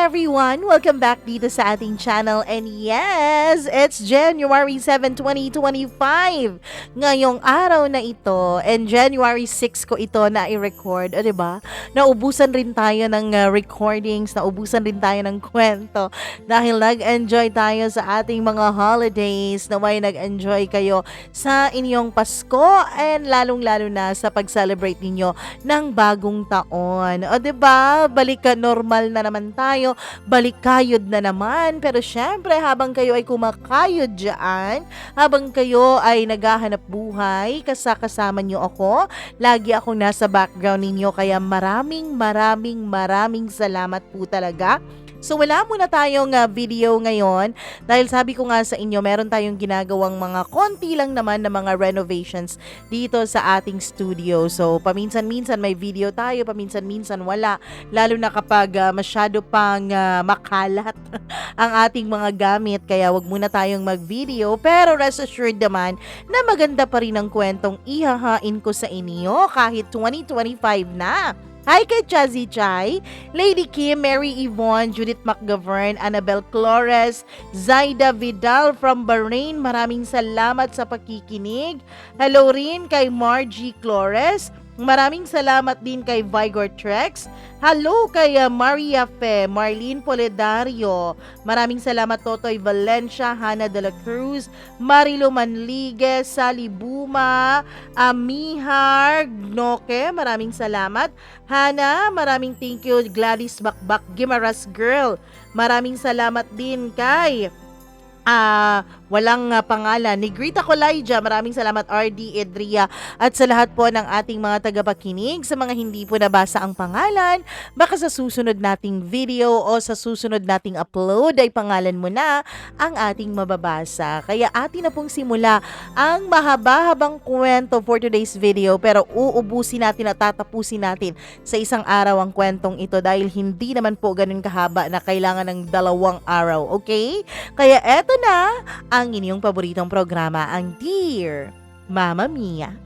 everyone! Welcome back dito sa ating channel. And yes, it's January 7, 2025. Ngayong araw na ito, and January 6 ko ito na i-record. O diba? Naubusan rin tayo ng recordings, naubusan rin tayo ng kwento. Dahil nag-enjoy tayo sa ating mga holidays. Naway nag-enjoy kayo sa inyong Pasko and lalong-lalo na sa pag-celebrate ninyo ng bagong taon. O diba? Balik normal na naman tayo, balik kayod na naman. Pero syempre, habang kayo ay kumakayod dyan, habang kayo ay naghahanap buhay, kasama nyo ako, lagi akong nasa background ninyo, kaya maraming salamat po talaga. So wala muna tayong video ngayon dahil sabi ko nga sa inyo, meron tayong ginagawang mga konti lang naman na mga renovations dito sa ating studio. So paminsan-minsan may video tayo, paminsan-minsan wala. Lalo na kapag masyado pang makalat ang ating mga gamit, kaya wag muna tayong mag-video. Pero rest assured naman na maganda pa rin ang kwentong ihahain ko sa inyo kahit 2025 na. Hi kay Chazzy Chai, Lady Kim, Mary Yvonne, Judith McGovern, Annabel Flores, Zaida Vidal from Bahrain. Maraming salamat sa pakikinig. Hello rin kay Margie Flores. Maraming salamat din kay Vigor Trex. Hello kay Maria Fe, Marlene Poledario. Maraming salamat Totoy Valencia, Hannah de la Cruz, Marilo Manliguez, Sally Buma, Amihar Gnoke. Maraming salamat. Hannah, maraming thank you. Gladys Bakbak, Gimaras Girl. Maraming salamat din kay walang pangalan, Negrita Colaija. Maraming salamat RD Edria at sa lahat po ng ating mga tagapakinig. Sa mga hindi po nabasa ang pangalan, baka sa susunod nating video o sa susunod nating upload ay pangalan mo na ang ating mababasa. Kaya atin na pong simula ang mahaba-habang kwento for today's video, pero uubusin natin at tatapusin natin sa isang araw ang kwentong ito dahil hindi naman po ganun kahaba na kailangan ng 2 araw, okay? Kaya eto na ang inyong paboritong programa, ang Dear Mama Mia.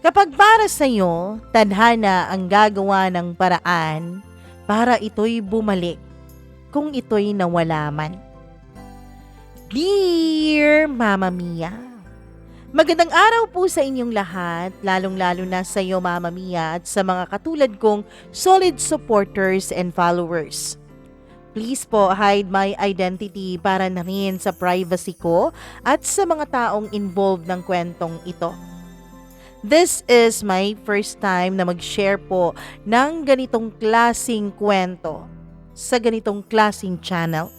Kapag para sa'yo, tadhana ang gagawa ng paraan para ito'y bumalik kung ito'y nawala man. Dear Mama Mia, magandang araw po sa inyong lahat, lalong-lalo na sa iyo Mama Mia at sa mga katulad kong solid supporters and followers. Please po hide my identity para na rin sa privacy ko at sa mga taong involved ng kwentong ito. This is my first time na mag-share po ng ganitong klaseng kwento sa ganitong klaseng channel.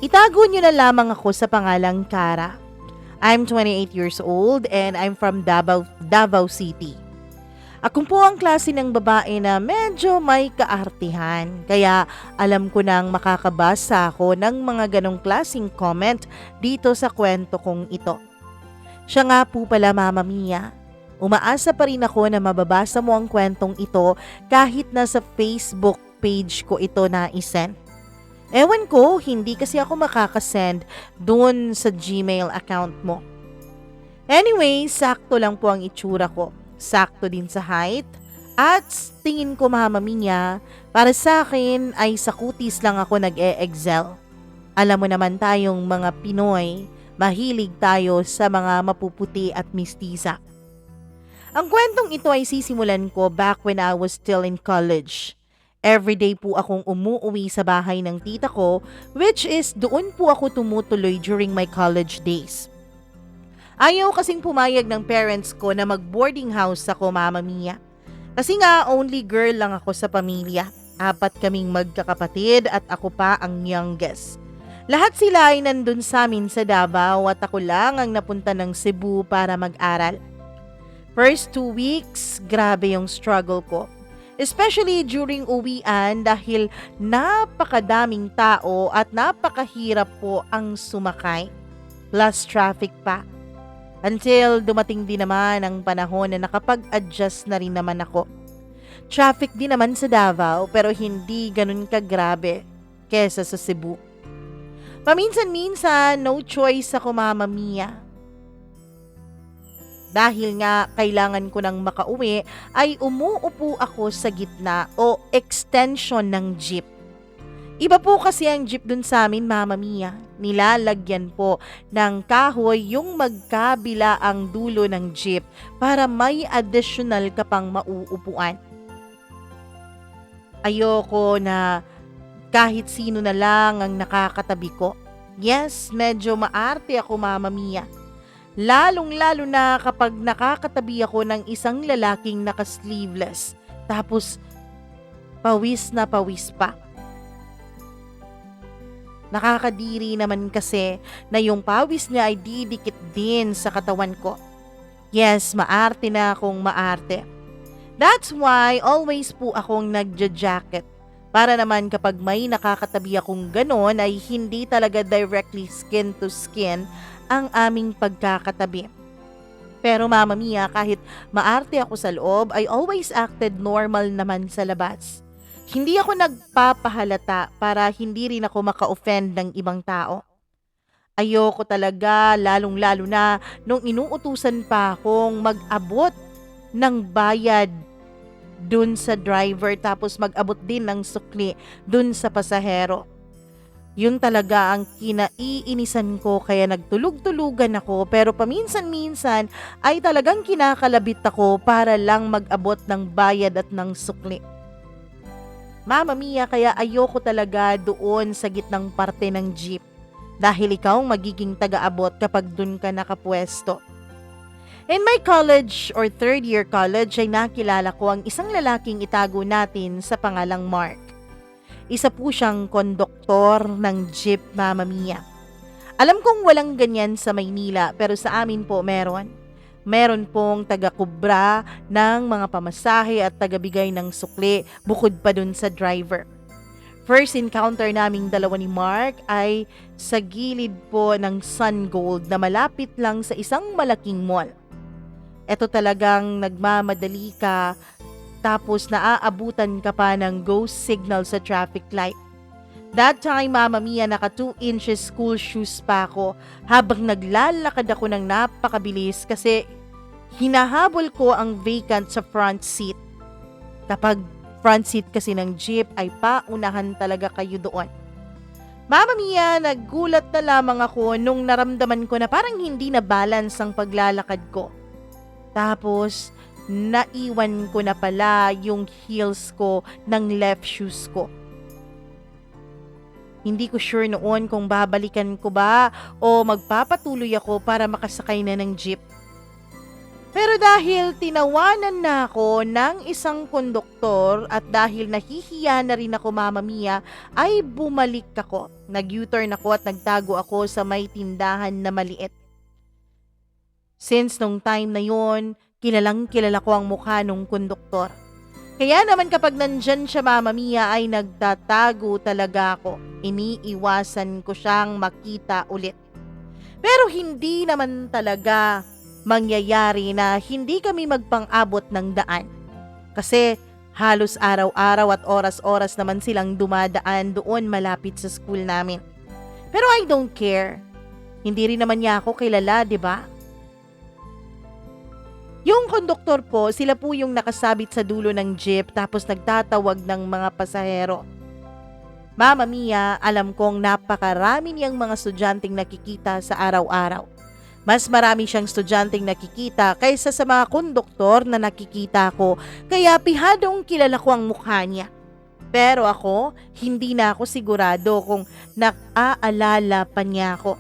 Itago nyo na lamang ako sa pangalang Kara. I'm 28 years old and I'm from Davao City. Ako po ang klase ng babae na medyo may kaartihan, kaya alam ko nang makakabasa ako ng mga ganong klaseng comment dito sa kwento kong ito. Siya nga po pala Mama Mia, umaasa pa rin ako na mababasa mo ang kwentong ito kahit na sa Facebook page ko ito na isend. Ewan ko, hindi kasi ako makakasend doon sa Gmail account mo. Anyway, sakto lang po ang itsura ko. Sakto din sa height. At tingin ko Mama Mia, para sa akin ay sa kutis lang ako nag-e-excel. Alam mo naman tayong mga Pinoy, mahilig tayo sa mga mapuputi at mistisa. Ang kwentong ito ay sisimulan ko back when I was still in college. Everyday po akong umuuwi sa bahay ng tita ko, which is doon po ako tumutuloy during my college days. Ayaw kasing pumayag ng parents ko na mag-boarding house ako Mama Mia. Kasi nga only girl lang ako sa pamilya. 4 kaming magkakapatid at ako pa ang youngest. Lahat sila ay nandun sa amin sa Davao at ako lang ang napunta ng Cebu para mag-aral. First 2 weeks, grabe yung struggle ko. Especially during uwian dahil napakadaming tao at napakahirap po ang sumakay. Plus traffic pa. Until dumating din naman ang panahon na nakapag-adjust na rin naman ako. Traffic din naman sa Davao pero hindi ganun kagrabe kesa sa Cebu. Paminsan-minsan, no choice ako Mama Mia. Dahil nga kailangan ko nang makauwi ay umuupo ako sa gitna o extension ng jeep. Iba po kasi ang jeep dun sa amin, Mama Mia. Nilalagyan po ng kahoy yung magkabila ang dulo ng jeep para may additional ka pang mauupuan. Ayoko na kahit sino na lang ang nakakatabi ko. Yes, medyo maarte ako, Mama Mia. Lalong-lalo na kapag nakakatabi ako ng isang lalaking naka-sleeveless. Tapos, pawis na pawis pa. Nakakadiri naman kasi na yung pawis niya ay didikit din sa katawan ko. Yes, maarte na akong maarte. That's why always po akong nagja-jacket. Para naman kapag may nakakatabi akong ganon ay hindi talaga directly skin to skin ang aming pagkakatabi. Pero Mama Mia, kahit maarte ako sa loob, I always acted normal naman sa labas. Hindi ako nagpapahalata para hindi rin ako maka-offend ng ibang tao. Ayoko talaga, lalong-lalo na nung inuutusan pa akong mag-abot ng bayad dun sa driver tapos mag-abot din ng sukli dun sa pasahero. Yun talaga ang kinaiinisan ko kaya nagtulog-tulugan ako pero paminsan-minsan ay talagang kinakalabit ako para lang mag-abot ng bayad at ng sukli. Mama Mia, kaya ayoko talaga doon sa gitnang parte ng jeep dahil ikaw magiging taga-abot kapag dun ka nakapwesto. In my college or third year college ay nakilala ko ang isang lalaking itago natin sa pangalang Mark. Isa po siyang konduktor ng jeep, Mama Mia. Alam kong walang ganyan sa Maynila pero sa amin po meron. Meron pong taga-kubra ng mga pamasahe at taga-bigay ng sukli bukod pa dun sa driver. First encounter naming dalawa ni Mark ay sa gilid po ng Sun Gold na malapit lang sa isang malaking mall. Ito talagang nagmamadali ka tapos naaabutan ka pa ng ghost signal sa traffic light. That time, Mama Mia, naka 2 inches school shoes pa ako habang naglalakad ako ng napakabilis kasi hinahabol ko ang vacant sa front seat. Kapag front seat kasi ng jeep ay paunahan talaga kayo doon. Mama Mia, naggulat na lamang ako nung naramdaman ko na parang hindi na balance ang paglalakad ko. Tapos, naiwan ko na pala yung heels ko ng left shoes ko. Hindi ko sure noon kung babalikan ko ba o magpapatuloy ako para makasakay na ng jeep. Pero dahil tinawanan na ako ng isang konduktor at dahil nahihiya na rin ako, Mama Mia, ay bumalik ako. Nag-U-turn ako at nagtago ako sa may tindahan na maliit. Since nung time na yon, kilalang kilala ko ang mukha nung konduktor. Kaya naman kapag nandyan siya, Mama Mia, ay nagtatago talaga ako. Iniiwasan ko siyang makita ulit. Pero hindi naman talaga mangyayari na hindi kami magpang-abot ng daan. Kasi halos araw-araw at oras-oras naman silang dumadaan doon malapit sa school namin. Pero I don't care. Hindi rin naman niya ako kilala, di ba? Yung konduktor po, sila po yung nakasabit sa dulo ng jeep tapos nagtatawag ng mga pasahero. Mama Mia, alam kong napakarami niyang mga estudyanteng nakikita sa araw-araw. Mas marami siyang estudyanteng nakikita kaysa sa mga konduktor na nakikita ko, kaya pihadong kilala ko ang mukha niya. Pero ako, hindi na ako sigurado kung naaalala pa niya ako.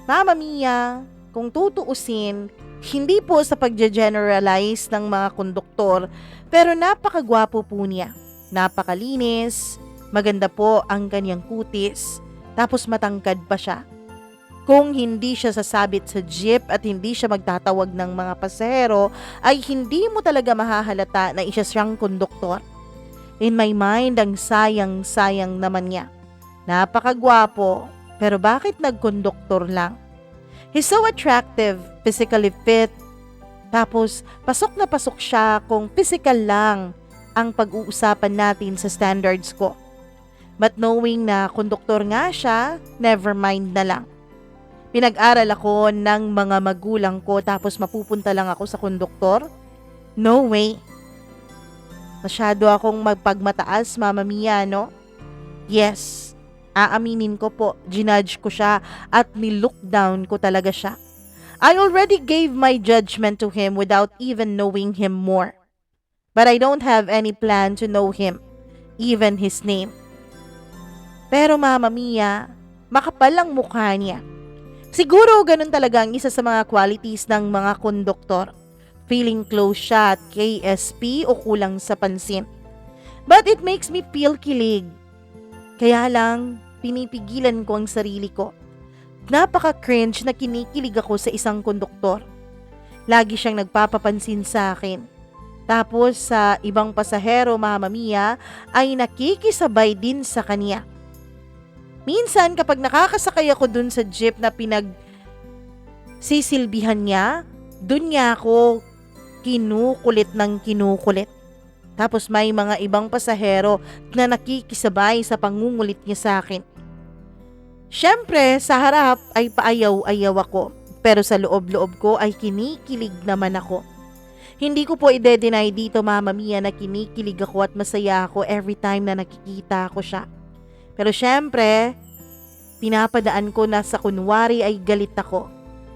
Mama Mia, kung tutuusin, hindi po sa pagge-generalize ng mga konduktor, pero napakagwapo po niya. Napakalinis, maganda po ang kanyang kutis, tapos matangkad pa siya. Kung hindi siya sasabit sa jeep at hindi siya magtatawag ng mga pasahero, ay hindi mo talaga mahahalata na isa siyang konduktor. In my mind, ang sayang-sayang naman niya. Napakagwapo, pero bakit nagkonduktor lang? He's so attractive, physically fit. Tapos, pasok na pasok siya kung physical lang ang pag-uusapan natin sa standards ko. But knowing na konduktor nga siya, never mind na lang. Pinag-aral ako ng mga magulang ko tapos mapupunta lang ako sa konduktor? No way. Masyado akong magpagmataas, Mama Mia, no? Yes, aaminin ko po, ginudge ko siya at nilook down ko talaga siya. I already gave my judgment to him without even knowing him more. But I don't have any plan to know him, even his name. Pero Mama Mia, makapal ang mukha niya. Siguro ganun talaga ang isa sa mga qualities ng mga konduktor. Feeling close siya at KSP o kulang sa pansin. But it makes me feel kilig. Kaya lang, pinipigilan ko ang sarili ko. Napaka-cringe na kinikilig ako sa isang konduktor. Lagi siyang nagpapapansin sa akin. Tapos sa ibang pasahero, Mama Mia, ay nakikisabay din sa kanya. Minsan kapag nakakasakay ako dun sa jeep na sisilbihan niya, dun niya ako kinukulit ng kinukulit. Tapos may mga ibang pasahero na nakikisabay sa pangungulit niya sa akin. Siyempre, sa harap ay paayaw-ayaw ako, pero sa loob-loob ko ay kinikilig naman ako. Hindi ko po ide-deny dito, Mama Mia, na kinikilig ako at masaya ako every time na nakikita ko siya. Pero siyempre, pinapadaan ko na sa kunwari ay galit ako.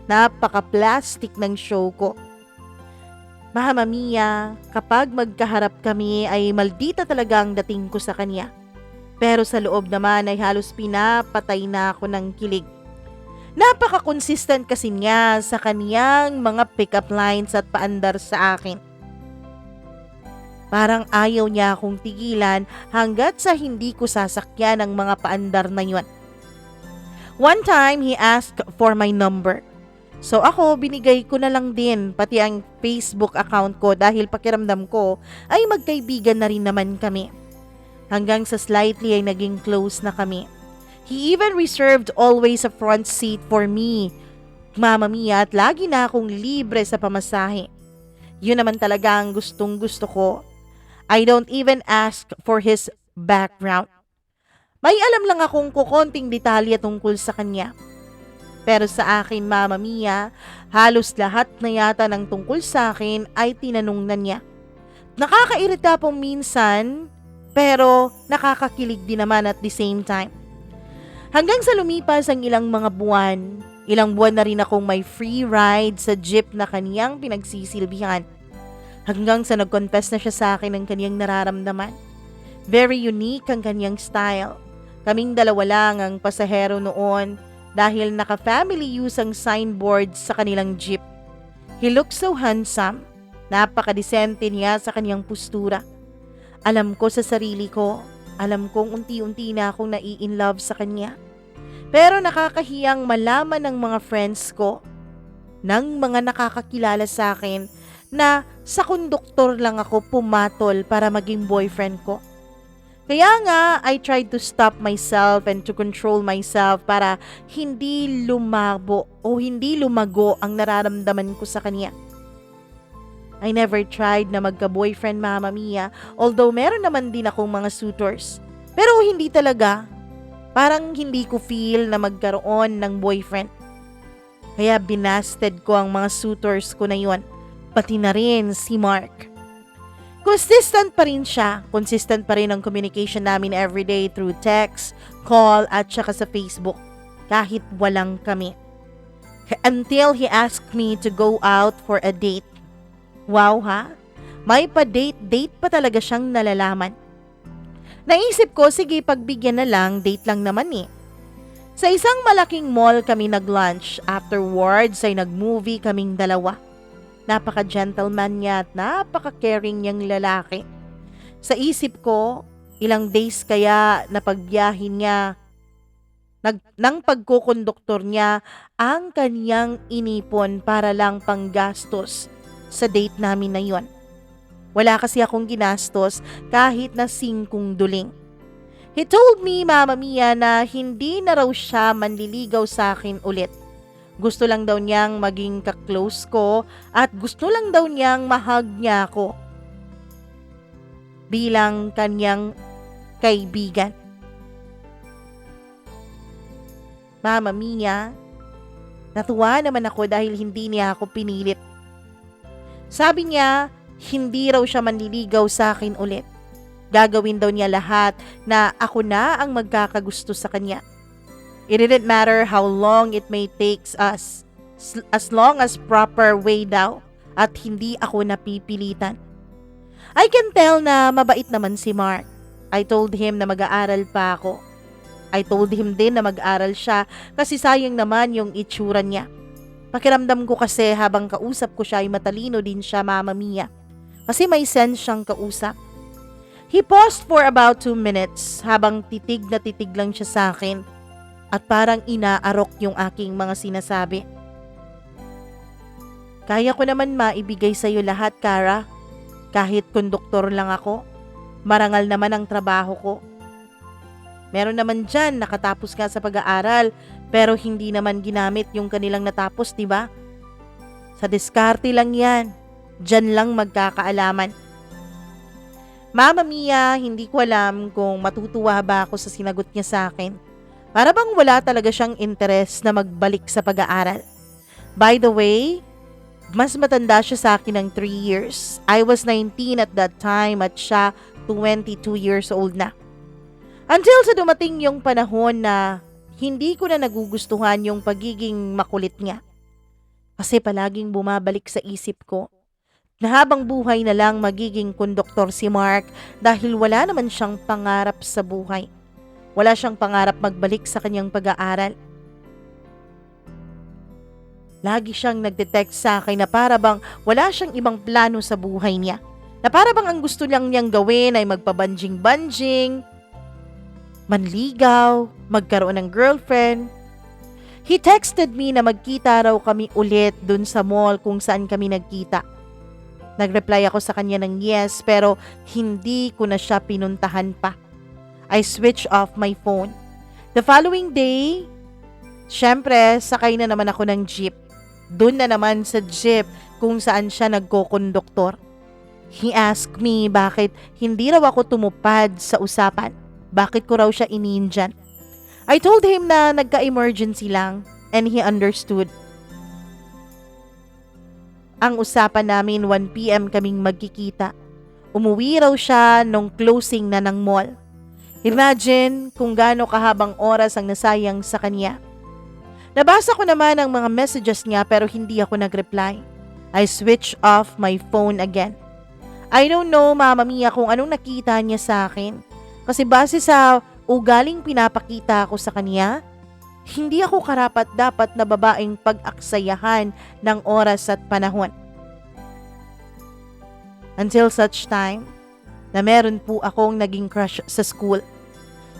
Napaka-plastic ng show ko. Mama Mia, kapag magkaharap kami ay maldita talaga ang dating ko sa kanya. Pero sa loob naman ay halos pinapatay na ako ng kilig. Napaka-consistent kasi niya sa kaniyang mga pick-up lines at paandar sa akin. Parang ayaw niya akong tigilan hanggat sa hindi ko sasakyan ang mga paandar na yun. One time, he asked for my number. So ako, binigay ko na lang din pati ang Facebook account ko dahil pakiramdam ko ay magkaibigan na rin naman kami. Hanggang sa slightly ay naging close na kami. He even reserved always a front seat for me, Mama Mia, at lagi na akong libre sa pamasahe. Yun naman talaga ang gustong gusto ko. I don't even ask for his background. May alam lang akong kukonting detalye tungkol sa kanya. Pero sa akin, Mama Mia, halos lahat na yata ng tungkol sa akin ay tinanong na niya. Nakakairita pong minsan, pero nakakakilig din naman at the same time. Hanggang sa lumipas ang ilang buwan na rin akong may free ride sa jeep na kaniyang pinagsisilbihan. Hanggang sa nag-confess na siya sa akin ng kaniyang nararamdaman. Very unique ang kaniyang style. Kaming dalawa lang ang pasahero noon dahil naka-family use ang signboard sa kanilang jeep. He looks so handsome. Napakadesente niya sa kaniyang postura. Alam ko sa sarili ko, alam kong unti-unti na akong nai-inlove sa kanya. Pero nakakahiyang malaman ng mga friends ko, ng mga nakakakilala sa akin, na sa konduktor lang ako pumatol para maging boyfriend ko. Kaya nga, I tried to stop myself and to control myself para hindi lumabo o hindi lumago ang nararamdaman ko sa kanya. I never tried na magka-boyfriend, Mama Mia, although meron naman din akong mga suitors. Pero hindi talaga. Parang hindi ko feel na magkaroon ng boyfriend. Kaya binasted ko ang mga suitors ko na yon, pati na rin si Mark. Consistent pa rin siya. Consistent pa rin ang communication namin everyday through text, call at saka sa Facebook. Kahit walang kami. Until he asked me to go out for a date. Wow ha? May pa-date pa talaga siyang nalalaman. Naisip ko, sige pagbigyan na lang, date lang naman eh. Sa isang malaking mall kami nag-lunch. Afterwards ay nag-movie kaming dalawa. Napaka-gentleman niya at napaka-caring niyang lalaki. Sa isip ko, ilang days kaya na pagbiyahin niya ng pagkukonduktor niya ang kaniyang inipon para lang panggastos sa date namin na yon. Wala kasi akong ginastos kahit na 5 duling. He told me, Mama Mia, na hindi na raw siya manliligaw sa akin ulit. Gusto lang daw niyang maging ka-close ko at gusto lang daw niyang mahag niya ako bilang kanyang kaibigan. Mama Mia, Natuwa naman ako dahil hindi niya ako pinilit. Sabi niya, hindi raw siya manliligaw sa akin ulit. Gagawin daw niya lahat na ako na ang magkakagusto sa kanya. It didn't matter how long it may takes us, as long as proper way daw at hindi ako napipilitan. I can tell na mabait naman si Mark. I told him na mag-aaral pa ako. I told him din na mag-aral siya kasi sayang naman yung itsura niya. Pakiramdam ko kasi habang kausap ko siya ay matalino din siya, Mama Mia. Kasi may sense siyang kausap. He paused for about 2 minutes habang titig na titig lang siya sa akin at parang inaarok yung aking mga sinasabi. Kaya ko naman maibigay sa'yo lahat, Kara. Kahit konduktor lang ako, marangal naman ang trabaho ko. Meron naman dyan nakatapos nga sa pag-aaral pero hindi naman ginamit yung kanilang natapos, diba? Sa diskarte lang yan. Dyan lang magkakaalaman. Mama Mia, hindi ko alam kung matutuwa ba ako sa sinagot niya sa akin. Para bang wala talaga siyang interes na magbalik sa pag-aaral. By the way, mas matanda siya sa akin ng 3 years. I was 19 at that time at siya 22 years old na. Until sa dumating yung panahon na hindi ko na nagugustuhan yung pagiging makulit niya. Kasi palaging bumabalik sa isip ko na habang buhay na lang magiging konduktor si Mark dahil wala naman siyang pangarap sa buhay. Wala siyang pangarap magbalik sa kanyang pag-aaral. Lagi siyang nagde-text sa akin na para bang wala siyang ibang plano sa buhay niya. Na para bang ang gusto lang niyang gawin ay magpabanjing-banjing, manligaw, magkaroon ng girlfriend. He texted me na magkita raw kami ulit dun sa mall kung saan kami nagkita. Nag-reply ako sa kanya ng yes pero hindi ko na siya pinuntahan pa. I switched off my phone. The following day, syempre sakay na naman ako ng jeep. Doon na naman sa jeep kung saan siya nagkokonduktor. He asked me bakit hindi raw ako tumupad sa usapan. Bakit ko raw siya inindyan. I told him na nagka-emergency lang and he understood. Ang usapan namin 1 PM kaming magkikita. Umuwi raw siya nung closing na ng mall. Imagine kung gaano kahabang oras ang nasayang sa kanya. Nabasa ko naman ang mga messages niya pero hindi ako nag-reply. I switched off my phone again. I don't know, Mama Mia, kung anong nakita niya sa akin. Kasi base sa ugaling pinapakita ko sa kanya, hindi ako karapat-dapat na babaeng pag-aksayahan ng oras at panahon. Until such time na meron po akong naging crush sa school.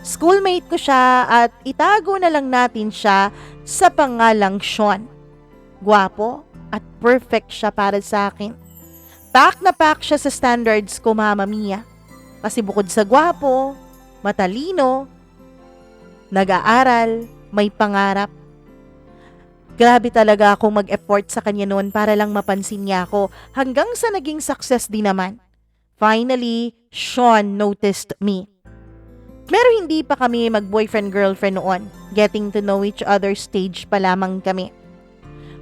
Schoolmate ko siya at itago na lang natin siya sa pangalang Sean. Gwapo at perfect siya para sa akin. Pack na pack siya sa standards ko, Mama Mia. Kasi bukod sa gwapo, matalino, nag-aaral, may pangarap. Grabe talaga akong mag-effort sa kanya noon para lang mapansin niya ako hanggang sa naging success din naman. Finally, Sean noticed me. Pero hindi pa kami mag-boyfriend-girlfriend noon. Getting to know each other stage pa lamang kami.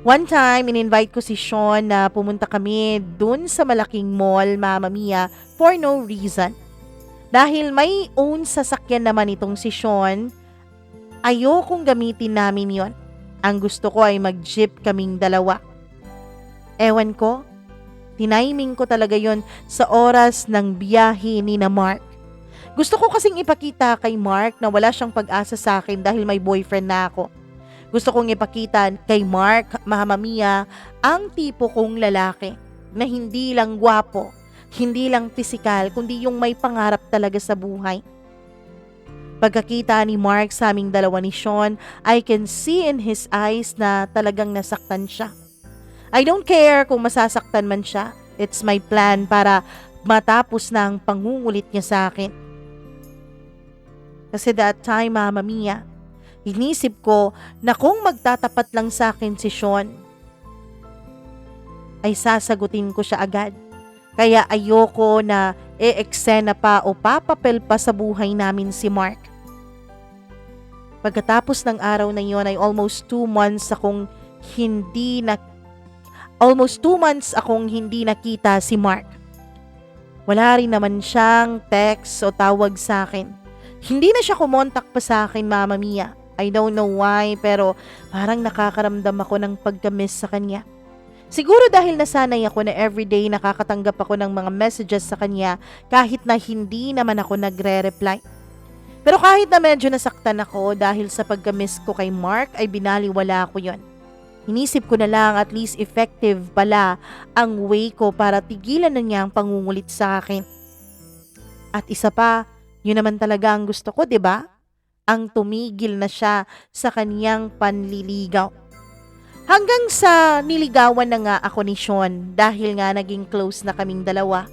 One time, in-invite ko si Sean na pumunta kami dun sa malaking mall, Mama Mia, for no reason. Dahil may own sasakyan naman itong si Sean, ayokong gamitin namin yon. Ang gusto ko ay mag-jeep kaming dalawa. Ewan ko, tiniming ko talaga yon sa oras ng biyahe ni na Mark. Gusto ko kasing ipakita kay Mark na wala siyang pag-asa sa akin dahil may boyfriend na ako. Gusto kong ipakita kay Mark, Mama Mia, ang tipo kong lalaki na hindi lang gwapo, hindi lang pisikal, kundi yung may pangarap talaga sa buhay. Pagkakita ni Mark sa aming dalawa ni Sean, I can see in his eyes na talagang nasaktan siya. I don't care kung masasaktan man siya. It's my plan para matapos na ang pangungulit niya sa akin. Kasi that time, Mama Mia, inisip ko na kung magtatapat lang sa akin si Sean, ay sasagutin ko siya agad. Kaya ayoko na e-eksena pa o papapel pa sa buhay namin si Mark. Pagkatapos ng araw na yon ay almost 2 months akong hindi na almost 2 months akong hindi nakita si Mark. Wala rin naman siyang text o tawag sa akin. Hindi na siya kumontak pa sa akin, Mama Mia. I don't know why, pero parang nakakaramdam ako ng pagka-miss sa kanya. Siguro dahil nasanay ako na everyday nakakatanggap ako ng mga messages sa kanya kahit na hindi naman ako nagre-reply. Pero kahit na medyo nasaktan ako dahil sa pagka-miss ko kay Mark ay binaliwala ko yon. Inisip ko na lang at least effective pala ang way ko para tigilan na niya ang pangungulit sa akin. At isa pa, yun naman talaga ang gusto ko, 'di ba? Ang tumigil na siya sa kaniyang panliligaw. Hanggang sa niligawan na nga ako ni Sean dahil nga naging close na kaming dalawa.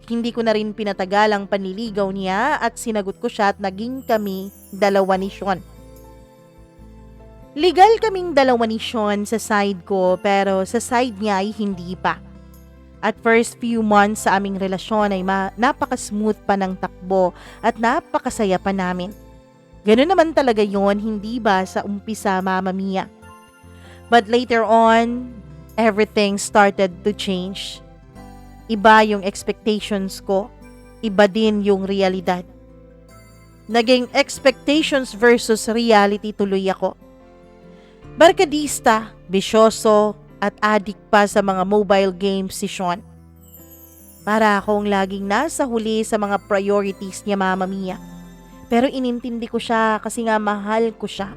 Hindi ko na rin pinatagal ang panliligaw niya at sinagot ko siya at naging kami dalawa ni Sean. Legal kaming dalawa ni Sean sa side ko pero sa side niya ay hindi pa. At first few months sa aming relasyon ay napaka-smooth pa ng takbo at napakasaya pa namin. Ganun naman talaga yon, hindi ba sa umpisa, Mama Mia? But later on, everything started to change. Iba yung expectations ko, iba din yung realidad. Naging expectations versus reality tuloy ako. Barkadista, bisyoso, at addict pa sa mga mobile games si Sean. Para akong laging nasa huli sa mga priorities niya, Mama Mia. Pero inintindi ko siya kasi nga mahal ko siya.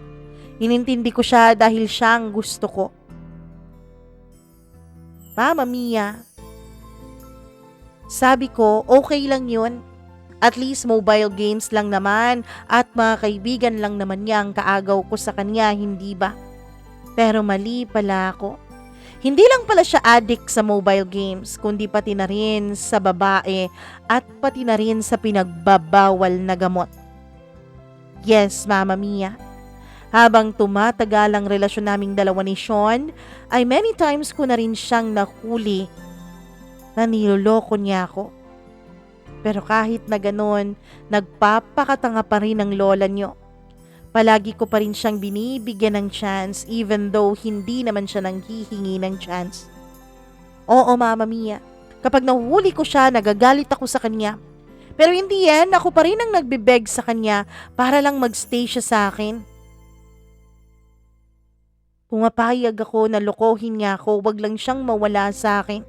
Inintindi ko siya dahil siya ang gusto ko. Mama Mia, sabi ko okay lang yun. At least mobile games lang naman at mga kaibigan lang naman niya ang kaagaw ko sa kanya, hindi ba? Pero mali pala ako. Hindi lang pala siya addict sa mobile games, kundi pati na rin sa babae at pati na rin sa pinagbabawal na gamot. Yes, Mama Mia. Habang tumatagal ang relasyon naming dalawa ni Sean, ay many times ko na rin siyang nahuli na niloloko niya ako. Pero kahit na ganon, nagpapakatanga pa rin ang lola niyo. Palagi ko pa rin siyang binibigyan ng chance even though hindi naman siya nanghihingi ng chance. Oo, Mama Mia. Kapag nahuhuli ko siya, nagagalit ako sa kanya. Pero in the end, ako pa rin ang nagbibeg sa kanya para lang magstay siya sa akin. Pumapayag ako na lokohin niya ako, wag lang siyang mawala sa akin.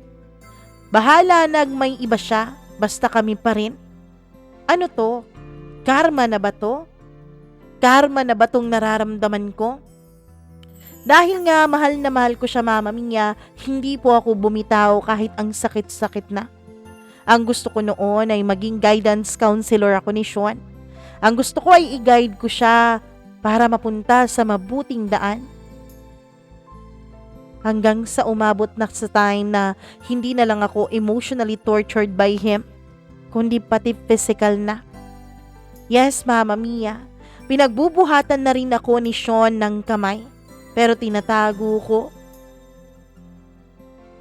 Bahala na may iba siya, basta kami pa rin. Ano to? Karma na ba to? Karma na ba tong nararamdaman ko? Dahil nga mahal na mahal ko siya, Mama Mia, hindi po ako bumitaw kahit ang sakit-sakit na. Ang gusto ko noon ay maging guidance counselor ako ni Sean. Ang gusto ko ay i-guide ko siya para mapunta sa mabuting daan. Hanggang sa umabot na sa time na hindi na lang ako emotionally tortured by him, kundi pati physical na. Yes, Mama Mia. Pinagbubuhatan na rin ako ni Sean ng kamay, pero tinatago ko.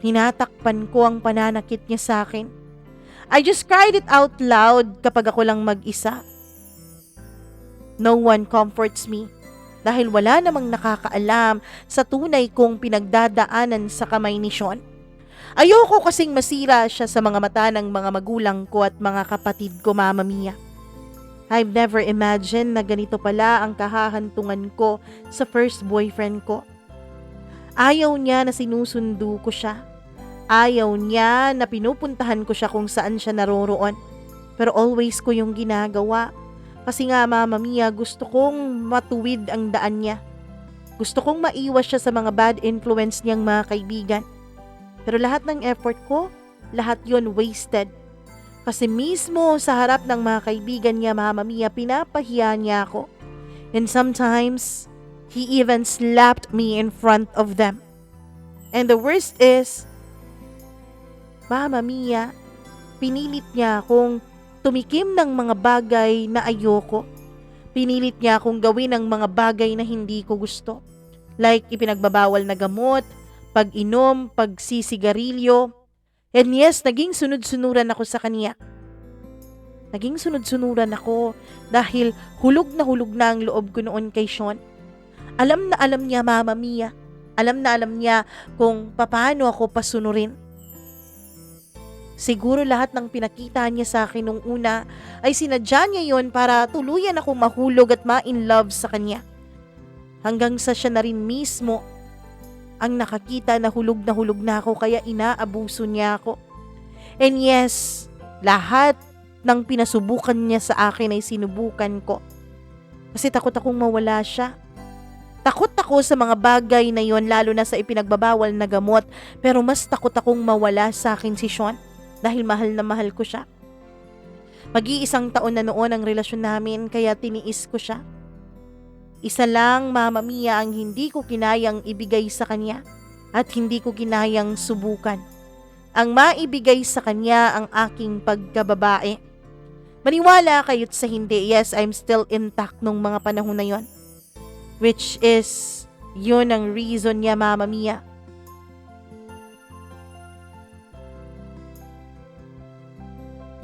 Hinatakpan ko ang pananakit niya sa akin. I just cried it out loud kapag ako lang mag-isa. No one comforts me dahil wala namang nakakaalam sa tunay kong pinagdadaanan sa kamay ni Sean. Ayoko kasing masira siya sa mga mata ng mga magulang ko at mga kapatid ko, Mama Mia. I've never imagined na ganito pala ang kahahantungan ko sa first boyfriend ko. Ayaw niya na sinusundo ko siya. Ayaw niya na pinupuntahan ko siya kung saan siya naroroon. Pero always ko yung ginagawa. Kasi nga, Mama Mia, gusto kong matuwid ang daan niya. Gusto kong maiwas siya sa mga bad influence niyang mga kaibigan. Pero lahat ng effort ko, lahat yon wasted. Kasi mismo sa harap ng mga kaibigan niya, Mama Mia, pinapahiya niya ako. And sometimes, he even slapped me in front of them. And the worst is, Mama Mia, pinilit niya akong tumikim ng mga bagay na ayoko. Pinilit niya akong gawin ang mga bagay na hindi ko gusto. Like ipinagbabawal na gamot, pag-inom, pagsisigarilyo. And yes, naging sunod-sunuran ako sa kanya. Naging sunod-sunuran ako dahil hulog na ang loob ko noon kay Sean. Alam na alam niya, Mama Mia, Alam na alam niya kung paano ako pasunurin. Siguro lahat ng pinakita niya sa akin nung una ay sinadya niya yon para tuluyan akong mahulog at ma-in love sa kanya. Hanggang sa siya na rin mismo ang nakakita na hulog na ako kaya inaabuso niya ako. And yes, lahat ng pinasubukan niya sa akin ay sinubukan ko. Kasi takot akong mawala siya. Takot ako sa mga bagay na yon lalo na sa ipinagbabawal na gamot pero mas takot akong mawala sa akin si Sean dahil mahal na mahal ko siya. Mag-iisang taon na noon ang relasyon namin kaya tiniis ko siya. Isa lang, Mama Mia, ang hindi ko kinayang ibigay sa kanya at hindi ko kinayang subukan. Ang maibigay sa kanya ang aking pagkababae. Maniwala kayo't sa hindi, yes, I'm still intact nung mga panahon na yon. Which is, yun ang reason niya, Mama Mia.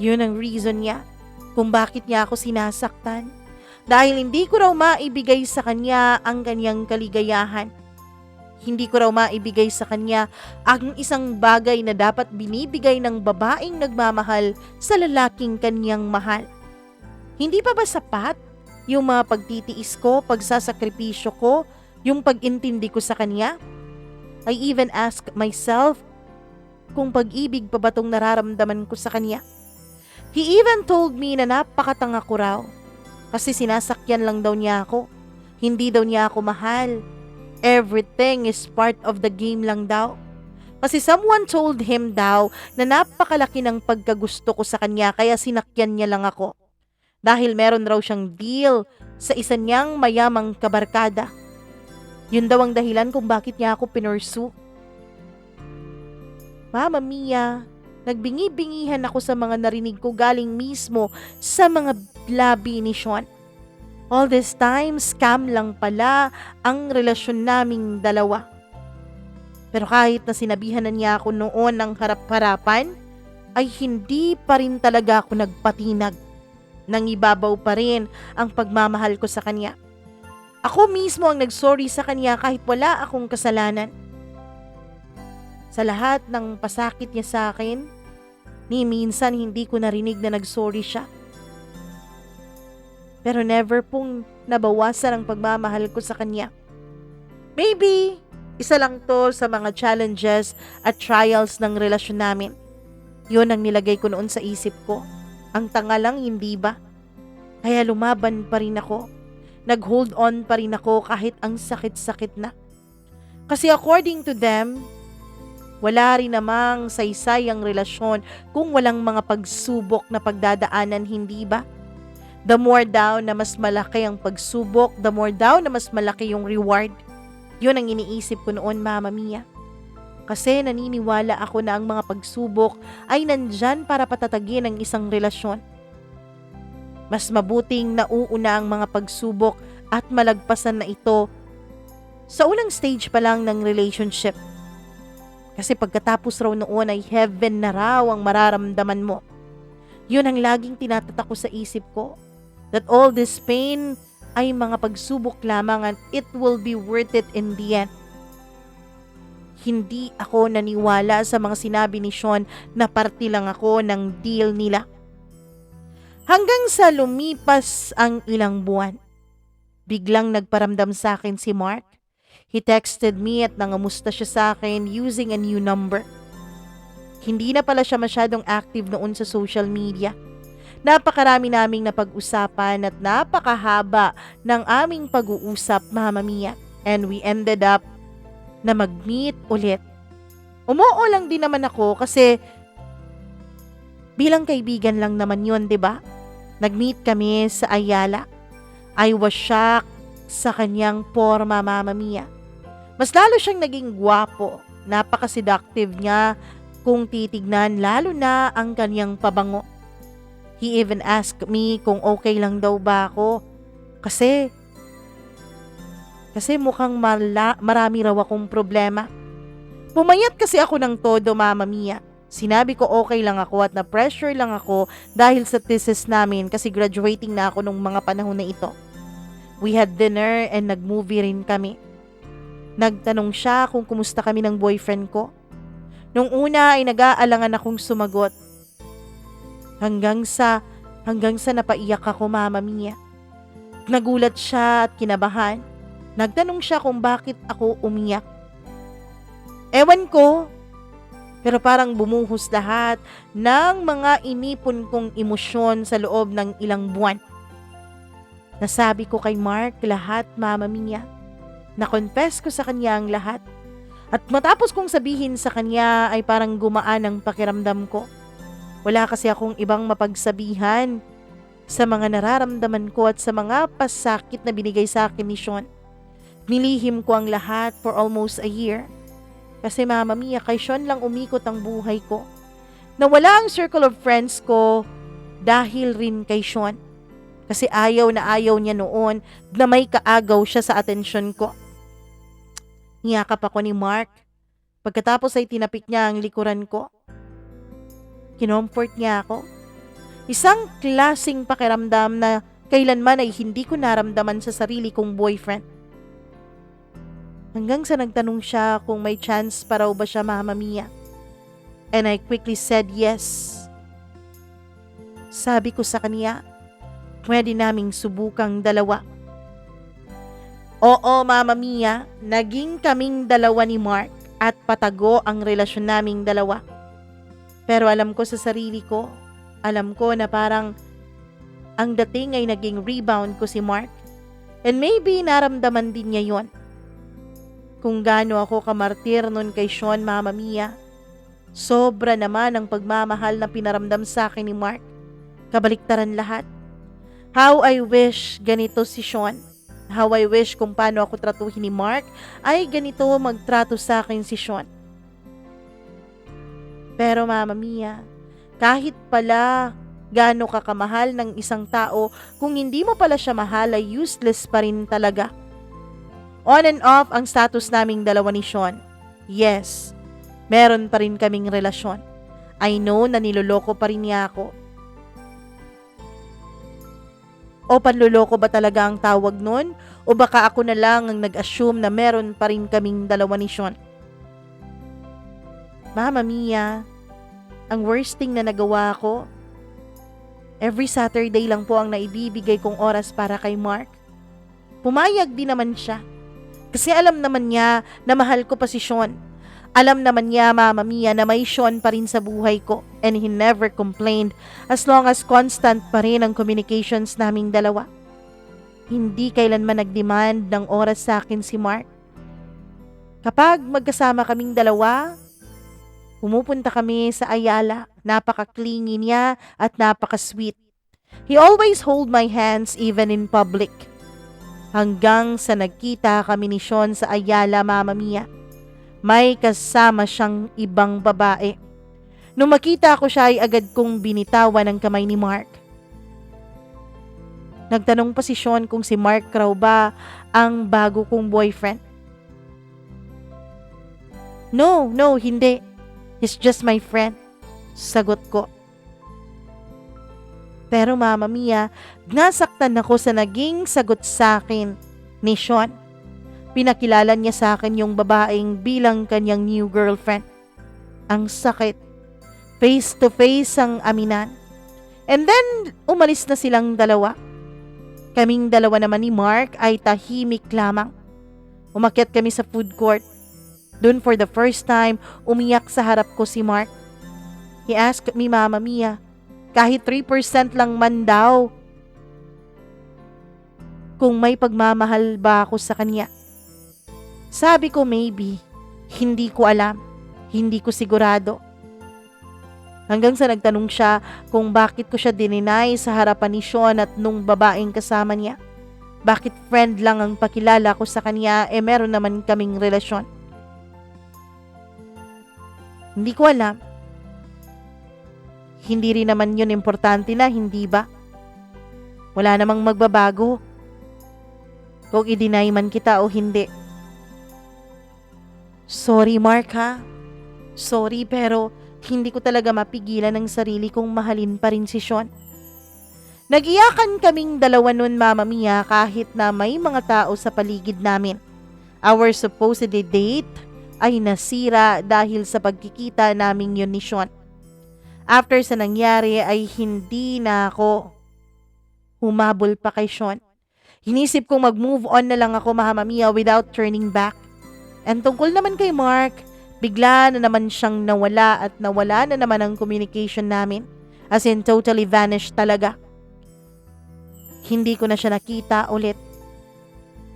Yun ang reason niya kung bakit niya ako sinasaktan. Dahil hindi ko raw maibigay sa kanya ang kanyang kaligayahan. Hindi ko raw maibigay sa kanya ang isang bagay na dapat binibigay ng babaeng nagmamahal sa lalaking kanyang mahal. Hindi pa ba sapat yung mga pagtitiis ko, pagsasakripisyo ko, yung pag-intindi ko sa kanya? I even ask myself kung pag-ibig pa ba tong nararamdaman ko sa kanya. He even told me na napakatanga ko raw kasi sinasakyan lang daw niya ako. Hindi daw niya ako mahal. Everything is part of the game lang daw. Kasi someone told him daw na napakalaki ng pagkagusto ko sa kanya kaya sinakyan niya lang ako. Dahil meron raw siyang deal sa isa niyang mayamang kabarkada. Yun daw ang dahilan kung bakit niya ako pinursu. Mama Mia, nagbingi-bingihan ako sa mga narinig ko galing mismo sa mga labi ni Sean. All this time, scam lang pala ang relasyon naming dalawa. Pero kahit na sinabihan na niya ako noon ng harap-harapan, ay hindi pa rin talaga ako nagpatinag. Nangibabaw pa rin ang pagmamahal ko sa kanya. Ako mismo ang nagsorry sa kanya kahit wala akong kasalanan. Sa lahat ng pasakit niya sa akin, ni minsan hindi ko narinig na nagsorry siya. Pero never pong nabawasan ang pagmamahal ko sa kanya. Maybe, isa lang to sa mga challenges at trials ng relasyon namin. Yun ang nilagay ko noon sa isip ko. Ang tanga lang, hindi ba? Kaya lumaban pa rin ako. Nag-hold on pa rin ako kahit ang sakit-sakit na. Kasi according to them, wala rin namang saysay ang relasyon kung walang mga pagsubok na pagdadaanan, hindi ba? The more daw na mas malaki ang pagsubok, the more daw na mas malaki yung reward. Yun ang iniisip ko noon, Mama Mia. Kasi naniniwala ako na ang mga pagsubok ay nandyan para patatagin ang isang relasyon. Mas mabuting nauuna ang mga pagsubok at malagpasan na ito sa unang stage pa lang ng relationship. Kasi pagkatapos raw noon ay heaven na raw ang mararamdaman mo. Yun ang laging tinatatak ko sa isip ko. That all this pain ay mga pagsubok lamang and it will be worth it in the end. Hindi ako naniwala sa mga sinabi ni Sean na parte lang ako ng deal nila. Hanggang sa lumipas ang ilang buwan, biglang nagparamdam sa akin si Mark. He texted me at nangamusta siya sa akin using a new number. Hindi na pala siya masyadong active noon sa social media. Napakarami naming napag-usapan at napakahaba ng aming pag-uusap, Mama Mia. And we ended up na mag-meet ulit. Umuo lang din naman ako kasi bilang kaibigan lang naman yun, diba? Nag-meet kami sa Ayala. I was shocked sa kanyang porma, Mama Mia. Mas lalo siyang naging gwapo. Napaka-seductive niya kung titignan, lalo na ang kanyang pabango. He even asked me kung okay lang daw ba ako. Kasi mukhang marami raw akong problema. Pumayat kasi ako ng todo, Mama Mia. Sinabi ko okay lang ako at na-pressure lang ako dahil sa thesis namin kasi graduating na ako nung mga panahon na ito. We had dinner and nag-movie rin kami. Nagtanong siya kung kumusta kami ng boyfriend ko. Nung una ay nag-aalangan akong sumagot. Hanggang sa napaiyak ako, Mama Mia. Nagulat siya at kinabahan. Nagtanong siya kung bakit ako umiyak. Ewan ko, pero parang bumuhos lahat ng mga inipon kong emosyon sa loob ng ilang buwan. Nasabi ko kay Mark lahat, Mama Mia. Na-confess ko sa kanya ang lahat. At matapos kong sabihin sa kanya ay parang gumaan ang pakiramdam ko. Wala kasi akong ibang mapagsabihan sa mga nararamdaman ko at sa mga pasakit na binigay sa akin ni Sean. Nilihim ko ang lahat for almost a year. Kasi Mama Mia, kay Sean lang umikot ang buhay ko. Nawala ang circle of friends ko dahil rin kay Sean. Kasi ayaw na ayaw niya noon na may kaagaw siya sa atensyon ko. Niyakap ako ni Mark. Pagkatapos ay tinapik niya ang likuran ko. Kinomfort niya ako. Isang klaseng pakiramdam na kailanman ay hindi ko naramdaman sa sarili kong boyfriend. Hanggang sa nagtanong siya kung may chance pa raw ba siya, Mama Mia. And I quickly said yes. Sabi ko sa kanya, pwede naming subukang dalawa. Oo, Mama Mia, naging kaming dalawa ni Mark at patago ang relasyon naming dalawa. Pero alam ko sa sarili ko, alam ko na parang ang dating ay naging rebound ko si Mark. And maybe naramdaman din niya yon. Kung gaano ako kamartir nun kay Sean, Mama Mia. Sobra naman ang pagmamahal na pinaramdam sa akin ni Mark. Kabaliktaran lahat. How I wish ganito si Sean. How I wish kung paano ako tratuhin ni Mark ay ganito magtrato sa akin si Sean. Pero Mama Mia, kahit pala gaano ka kamahal ng isang tao, kung hindi mo pala siya mahal ay useless pa rin talaga. On and off ang status naming dalawa ni Sean. Yes, meron pa rin kaming relasyon. I know na niloloko pa rin niya ako. O panloloko ba talaga ang tawag nun? O baka ako na lang ang nag-assume na meron pa rin kaming dalawa ni Sean? Mama Mia, ang worst thing na nagawa ko, every Saturday lang po ang naibibigay kong oras para kay Mark. Pumayag din naman siya. Kasi alam naman niya na mahal ko pa si Sean. Alam naman niya, Mama Mia, na may Sean pa rin sa buhay ko. And he never complained as long as constant pa rin ang communications naming dalawa. Hindi kailanman nag-demand ng oras sa akin si Mark. Kapag magkasama kaming dalawa, pumupunta kami sa Ayala. Napaka-clingy niya at napaka-sweet. He always hold my hands even in public. Hanggang sa nagkita kami ni Sean sa Ayala, Mama Mia. May kasama siyang ibang babae. Nung makita ko siya ay agad kong binitawan ang kamay ni Mark. Nagtanong pa si Sean kung si Mark raw ba ang bago kong boyfriend. No, hindi. He's just my friend. Sagot ko. Pero Mama Mia, nasaktan ako sa naging sagot sa akin ni Sean. Pinakilala niya sa akin yung babaeng bilang kanyang new girlfriend. Ang sakit. Face to face ang aminan. And then, umalis na silang dalawa. Kaming dalawa naman ni Mark ay tahimik lamang. Umakyat kami sa food court. Doon for the first time, umiyak sa harap ko si Mark. He asked me, Mama Mia, kahit 3% lang man daw, kung may pagmamahal ba ako sa kanya. Sabi ko maybe, hindi ko alam, hindi ko sigurado. Hanggang sa nagtanong siya kung bakit ko siya dininay sa harapan ni Sean at nung babaeng kasama niya. Bakit friend lang ang pakilala ko sa kanya meron naman kaming relasyon. Hindi ko alam. Hindi rin naman yun importante na, hindi ba? Wala namang magbabago kung i-deny man kita o hindi. Sorry Mark ha. Sorry pero hindi ko talaga mapigilan ang sarili kong mahalin pa rin si Sean. Nagiyakan kaming dalawa nun, Mama Mia, kahit na may mga tao sa paligid namin. Our supposedly date ay nasira dahil sa pagkikita naming yun ni Sean. After sa nangyari ay hindi na ako humabol pa kay Sean. Hinisip kong mag-move on na lang ako, Mama Mia, without turning back. And tungkol naman kay Mark, bigla na naman siyang nawala at nawala na naman ang communication namin. As in, totally vanished talaga. Hindi ko na siya nakita ulit.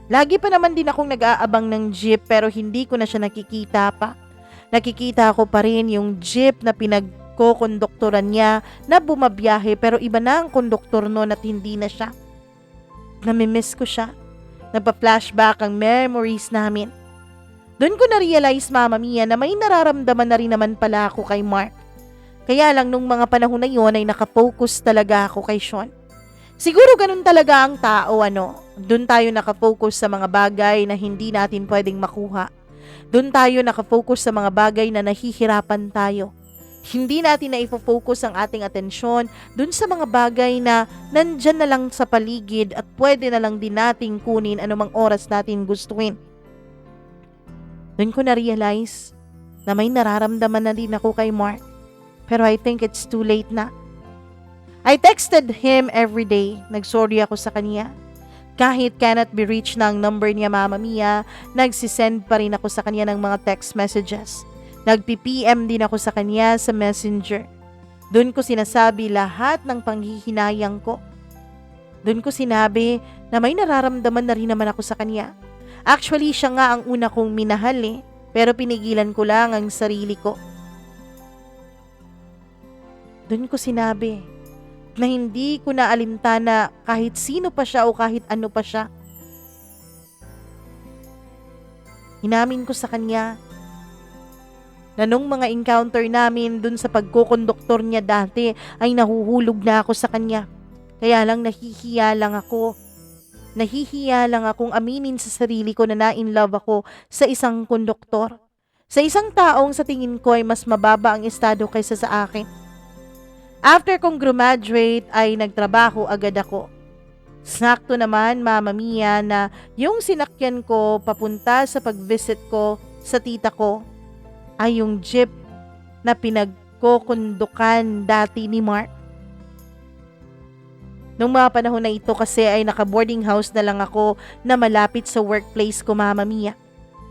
Lagi pa naman din akong nag-aabang ng jeep pero hindi ko na siya nakikita pa. Nakikita ko pa rin yung jeep na pinagkokonduktoran niya na bumabiyahe pero iba na ang konduktor noon at hindi na siya. Namimiss ko siya. Nagpa-flashback ang memories namin. Doon ko na-realize, Mama Mia, na may nararamdaman na rin naman pala ako kay Mark. Kaya lang nung mga panahon na yon ay nakafocus talaga ako kay Sean. Siguro ganun talaga ang tao, Doon tayo nakafocus sa mga bagay na hindi natin pwedeng makuha. Doon tayo nakafocus sa mga bagay na nahihirapan tayo. Hindi natin na ifo-focus ang ating atensyon doon sa mga bagay na nandyan na lang sa paligid at pwede na lang din nating kunin anumang oras natin gustuin. Doon ko na-realize na may nararamdaman na din ako kay Mark. Pero I think it's too late na. I texted him every day. Nagsorry ako sa kanya. Kahit cannot be reached na ang number niya, Mama Mia, nagsisend pa rin ako sa kanya ng mga text messages. Nagpi-PM din ako sa kanya sa Messenger. Doon ko sinasabi lahat ng panghihinayang ko. Doon ko sinabi na may nararamdaman na rin naman ako sa kanya. Actually, siya nga ang una kong minahal pero pinigilan ko lang ang sarili ko. Doon ko sinabi na hindi ko na alintana kahit sino pa siya o kahit ano pa siya. Inamin ko sa kanya na nung mga encounter namin dun sa pagkokonduktor niya dati ay nahuhulog na ako sa kanya. Kaya lang nahihiya lang ako. Nahihiya lang akong aminin sa sarili ko na na-in love ako sa isang konduktor. Sa isang taong sa tingin ko ay mas mababa ang estado kaysa sa akin. After kong graduate ay nagtrabaho agad ako. Sakto naman, Mama Mia, na yung sinakyan ko papunta sa pag-visit ko sa tita ko ay yung jeep na pinagkokondukan dati ni Mark. Nung mga panahon na ito kasi ay naka-boarding house na lang ako na malapit sa workplace ko, Mama Mia.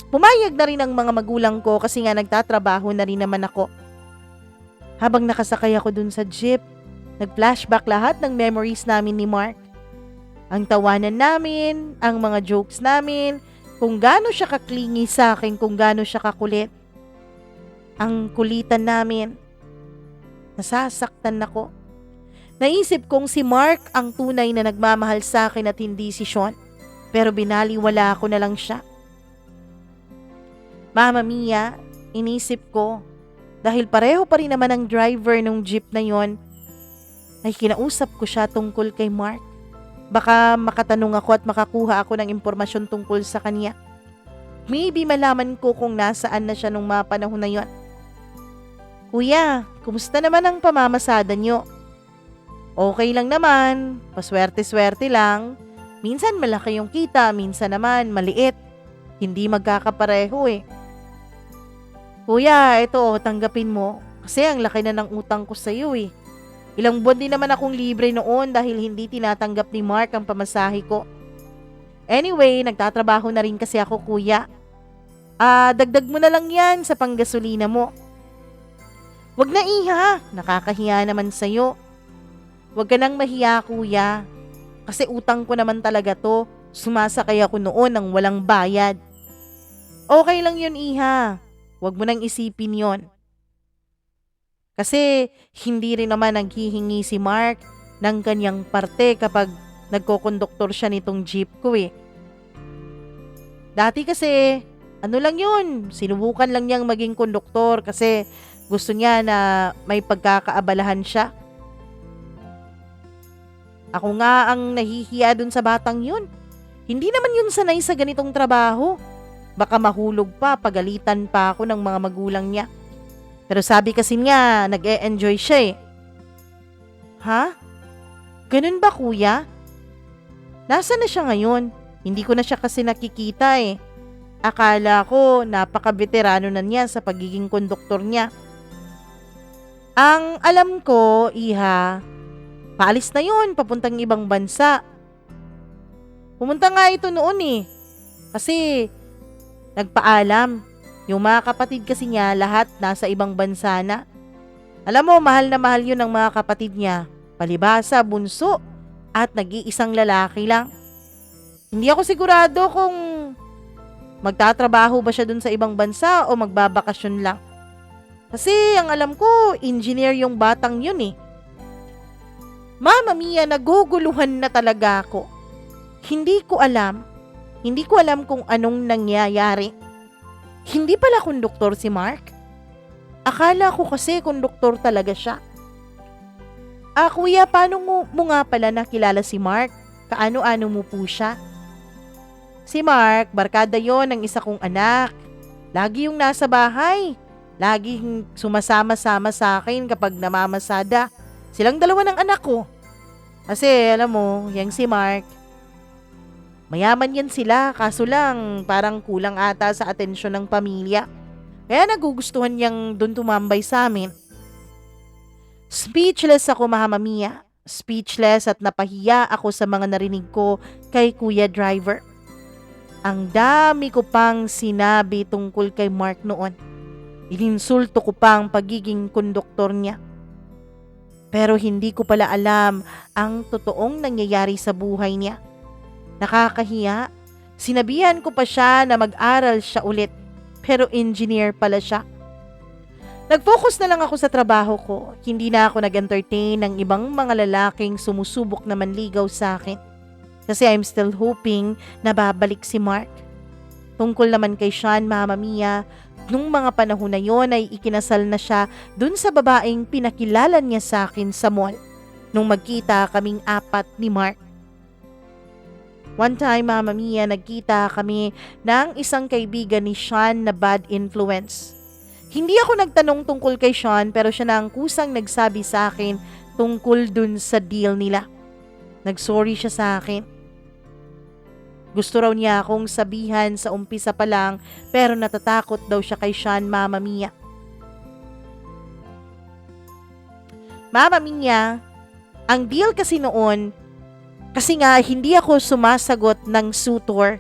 Pumayag na rin ang mga magulang ko kasi nga nagtatrabaho na rin naman ako. Habang nakasakay ako dun sa jeep, nag-flashback lahat ng memories namin ni Mark. Ang tawanan namin, ang mga jokes namin, kung gaano siya kaklingi sa akin, kung gaano siya kakulit. Ang kulitan namin. Nasasaktan ako. Naisip kong si Mark ang tunay na nagmamahal sa akin at hindi si Sean. Pero binaliwala ko na lang siya. Mama Mia, inisip ko, dahil pareho pa rin naman ang driver ng jeep na yon, ay kinausap ko siya tungkol kay Mark. Baka makatanong ako at makakuha ako ng impormasyon tungkol sa kanya. Maybe malaman ko kung nasaan na siya nung mga panahon na yon. Kuya, kumusta naman ang pamamasada nyo? Okay lang naman, paswerte-swerte lang. Minsan malaki yung kita, minsan naman maliit. Hindi magkakapareho Kuya, ito tanggapin mo. Kasi ang laki na ng utang ko sa iyo Ilang buwan din naman akong libre noon dahil hindi tinatanggap ni Mark ang pamasahe ko. Anyway, nagtatrabaho na rin kasi ako, kuya. Dagdag mo na lang yan sa panggasolina mo. Wag na, iha, nakakahiya naman sa'yo. Wag ka nang mahiya, kuya. Kasi utang ko naman talaga to. Sumasakay ako noon ng walang bayad. Okay lang yun, iha. Wag mo nang isipin yon. Kasi hindi rin naman naghihingi si Mark ng kanyang parte kapag nagkokonduktor siya nitong jeep ko Dati kasi, ano lang yun, sinubukan lang niyang maging konduktor kasi gusto niya na may pagkakaabalahan siya. Ako nga ang nahihiya dun sa batang yun. Hindi naman yun sanay sa ganitong trabaho. Baka mahulog pa, pagalitan pa ako ng mga magulang niya. Pero sabi kasi niya, nag-e-enjoy siya Ha? Ganun ba, kuya? Nasaan na siya ngayon? Hindi ko na siya kasi nakikita Akala ko napaka-veterano na niya sa pagiging konduktor niya. Ang alam ko, iha, paalis na yon papuntang ibang bansa. Pumunta nga ito noon eh. Kasi nagpaalam. Yung mga kapatid kasi niya lahat nasa ibang bansa na. Alam mo, mahal na mahal yun ng mga kapatid niya. Palibhasa, bunso, at nag-iisang lalaki lang. Hindi ako sigurado kung magtatrabaho ba siya dun sa ibang bansa o magbabakasyon lang. Kasi ang alam ko, engineer yung batang yun eh. Mama mia, naguguluhan na talaga ako. Hindi ko alam kung anong nangyayari. Hindi pala konduktor si Mark. Akala ko kasi konduktor talaga siya. Kuya, paano mo nga pala nakilala si Mark? Kaano-ano mo po siya? Si Mark, barkada yon ng isa kong anak. Lagi yung nasa bahay. Laging sumasama-sama sa akin kapag namamasada. Silang dalawa ng anak ko. Kasi alam mo, yang si Mark, mayaman yan sila, kaso lang parang kulang ata sa atensyon ng pamilya. Kaya nagugustuhan niyang doon tumambay sa amin. Speechless ako, Mama Mia. Speechless at napahiya ako sa mga narinig ko kay Kuya Driver. Ang dami ko pang sinabi tungkol kay Mark noon. Ininsulto ko pa ang pagiging konduktor niya. Pero hindi ko pala alam ang totoong nangyayari sa buhay niya. Nakakahiya. Sinabihan ko pa siya na mag-aral siya ulit. Pero engineer pala siya. Nag-focus na lang ako sa trabaho ko. Hindi na ako nag-entertain ng ibang mga lalaking sumusubok na manligaw sa akin. Kasi I'm still hoping na babalik si Mark. Tungkol naman kay Sean, Mama Mia, nung mga panahon na yon ay ikinasal na siya dun sa babaeng pinakilala niya sa akin sa mall nung magkita kaming apat ni Mark. One time, Mama Mia, nagkita kami ng isang kaibigan ni Sean na bad influence. Hindi ako nagtanong tungkol kay Sean pero siya na ang kusang nagsabi sa akin tungkol dun sa deal nila. Nagsorry siya sa akin. Gusto raw niya akong sabihan sa umpisa pa lang pero natatakot daw siya kay Sean, Mama Mia. Mama Mia, ang deal kasi noon, kasi nga hindi ako sumasagot ng suitor,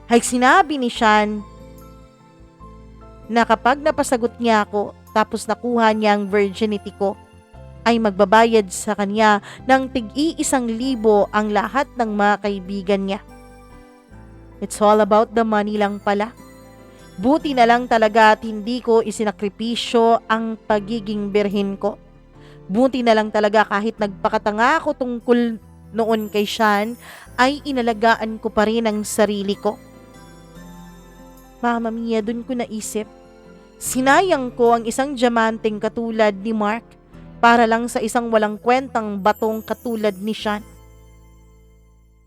ay sinabi ni Sean na kapag napasagot niya ako tapos nakuha niya ang virginity ko, ay magbabayad sa kanya ng tig-1,000 ang lahat ng mga kaibigan niya. It's all about the money lang pala. Buti na lang talaga at hindi ko isinakripisyo ang pagiging birhen ko. Buti na lang talaga kahit nagpakatanga ako tungkol noon kay Sean, ay inalagaan ko pa rin ang sarili ko. Mama Mia, dun ko naisip, sinayang ko ang isang diamanteng katulad ni Mark para lang sa isang walang kwentang batong katulad ni Sean.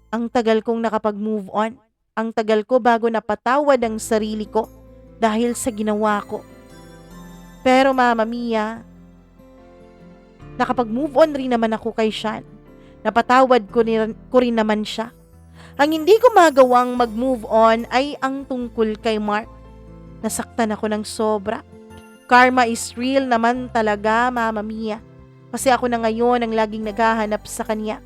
Ang tagal kong nakapag-move on. Ang tagal ko bago napatawad ang sarili ko dahil sa ginawa ko. Pero Mama Mia, nakapag-move on rin naman ako kay Sean. Napatawad ko rin naman siya. Ang hindi ko magawang mag-move on ay ang tungkol kay Mark. Nasaktan ako ng sobra. Karma is real naman talaga, Mama Mia. Kasi ako na ngayon ang laging naghahanap sa kanya.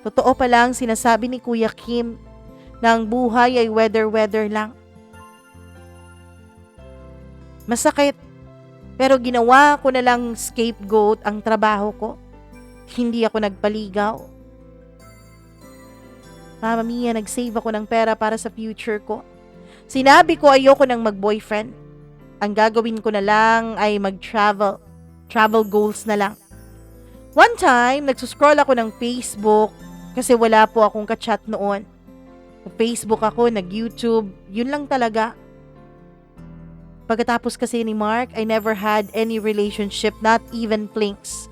Totoo pala ang sinasabi ni Kuya Kim na ang buhay ay weather-weather lang. Masakit, pero ginawa ko na lang scapegoat ang trabaho ko. Hindi ako nagpaligaw. Mama Mia, nag-save ako ng pera para sa future ko. Sinabi ko ayoko nang mag-boyfriend. Ang gagawin ko na lang ay mag-travel. Travel goals na lang. One time, nagsuscroll ako ng Facebook kasi wala po akong ka-chat noon. Facebook ako, nag-YouTube, yun lang talaga. Pagkatapos kasi ni Mark, I never had any relationship, not even flings.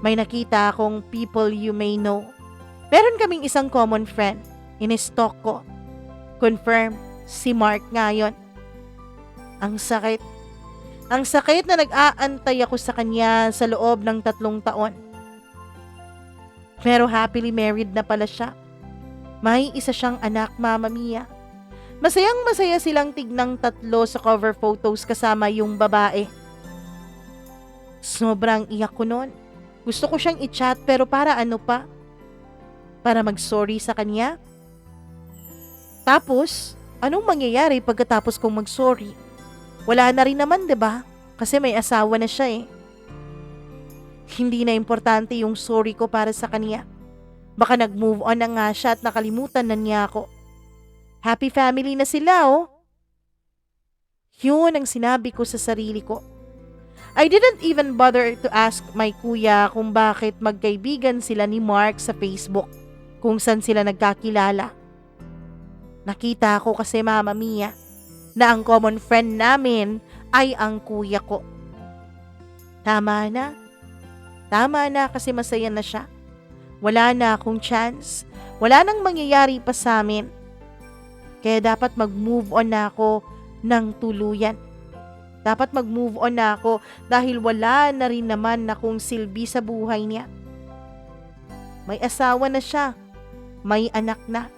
May nakita akong people you may know. Meron kaming isang common friend. In-stalk ko. Confirm, si Mark nga yun. Ang sakit. Ang sakit na nag-aantay ako sa kanya sa loob ng 3 taon. Pero happily married na pala siya. May isa siyang anak, Mama Mia. Masayang masaya silang tignang tatlo sa cover photos kasama yung babae. Sobrang iyak ko noon. Gusto ko siyang i-chat pero para ano pa? Para mag-sorry sa kanya? Tapos, anong mangyayari pagkatapos kong mag-sorry? Wala na rin naman, 'di ba? Kasi may asawa na siya eh. Hindi na importante yung sorry ko para sa kanya. Baka nag-move on na nga siya at nakalimutan na niya ako. Happy family na sila oh. Yun ang sinabi ko sa sarili ko. I didn't even bother to ask my kuya kung bakit magkaibigan sila ni Mark sa Facebook, kung saan sila nagkakilala. Nakita ko kasi Mama Mia na ang common friend namin ay ang kuya ko. Tama na. Tama na kasi masaya na siya. Wala na akong chance. Wala nang mangyayari pa sa amin. Kaya dapat mag-move on na ako ng tuluyan. Dapat mag-move on na ako dahil wala na rin naman akong silbi sa buhay niya. May asawa na siya. May anak na.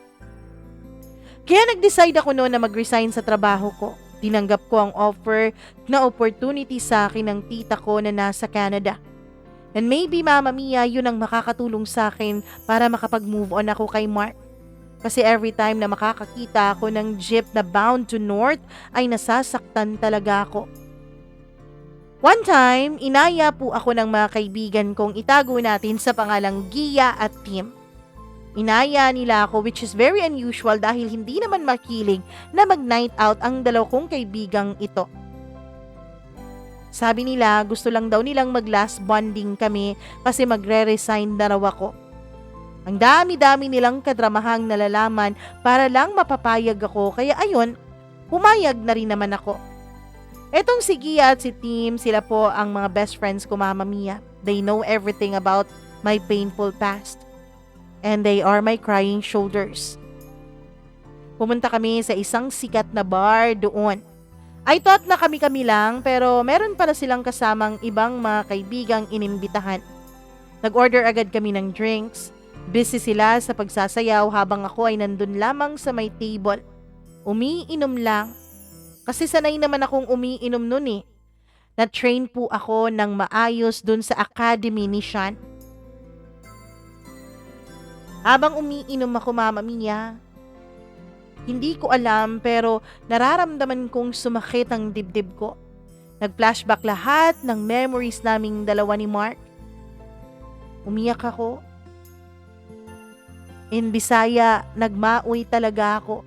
Kaya nag-decide ako noon na mag-resign sa trabaho ko. Tinanggap ko ang offer na opportunity sa akin ng tita ko na nasa Canada. And maybe Mama Mia, yun ang makakatulong sa akin para makapag-move on ako kay Mark. Kasi every time na makakakita ako ng jeep na bound to north ay nasasaktan talaga ako. One time, inaya po ako ng mga kaibigan kong itago natin sa pangalang Gia at Tim. Inaya nila ako which is very unusual dahil hindi naman makiling na mag-night out ang dalaw kong kaibigang ito. Sabi nila gusto lang daw nilang mag-last bonding kami kasi magre-resign na raw ako. Ang dami-dami nilang kadramahang nalalaman para lang mapapayag ako kaya ayun, pumayag na rin naman ako. Etong si Gia at si Tim, sila po ang mga best friends ko Mama Mia. They know everything about my painful past. And they are my crying shoulders. Pumunta kami sa isang sikat na bar doon. I thought na kami-kami lang pero meron pala silang kasamang ibang mga kaibigang inimbitahan. Nag-order agad kami ng drinks. Busy sila sa pagsasayaw habang ako ay nandun lamang sa may table. Umiinom lang. Kasi sanay naman akong umiinom nun eh. Na-train po ako ng maayos dun sa academy ni Sean. Habang umiinom ako Mama Mia, hindi ko alam pero nararamdaman kong sumakit ang dibdib ko. Nag-flashback lahat ng memories naming dalawa ni Mark. Umiyak ako. In Bisaya, nagmaoy talaga ako.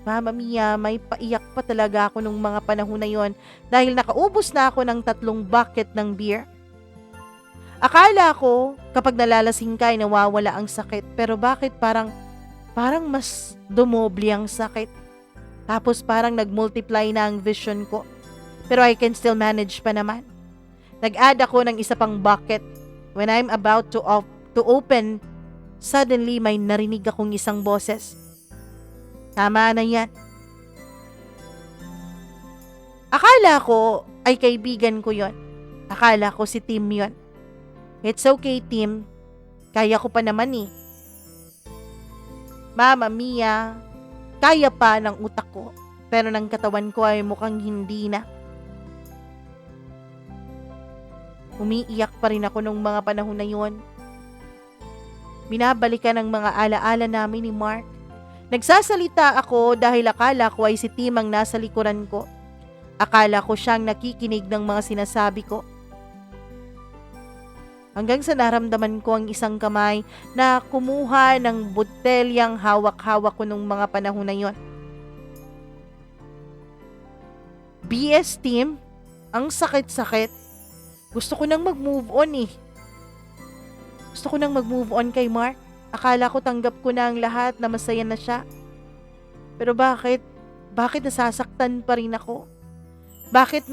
Mama Mia, may paiyak pa talaga ako nung mga panahon na yon dahil nakaubos na ako ng 3 bucket ng beer. Akala ko kapag nalalasing ka ay nawawala ang sakit pero bakit parang mas dumoble ang sakit. Tapos parang nag-multiply na ang vision ko. Pero I can still manage pa naman. Nag-add ako ng isa pang bucket. When I'm about to open, suddenly may narinig akong isang boses. Tama na yan. Akala ko ay kaibigan ko yon. Akala ko si Tim yon. It's okay, Tim. Kaya ko pa naman eh. Mama Mia, kaya pa ng utak ko, pero ng katawan ko ay mukhang hindi na. Umiiyak pa rin ako nung mga panahon na yun. Binabalikan ang mga alaala namin ni Mark. Nagsasalita ako dahil akala ko ay si Tim ang nasa likuran ko. Akala ko siyang nakikinig ng mga sinasabi ko. Hanggang sa naramdaman ko ang isang kamay na kumuha ng botelyang hawak-hawak ko nung mga panahon na yon. BS Tim, ang sakit-sakit. Gusto ko nang mag-move on eh. Gusto ko nang mag-move on kay Mark. Akala ko tanggap ko na ang lahat na masaya na siya. Pero bakit? Bakit nasasaktan pa rin ako? Bakit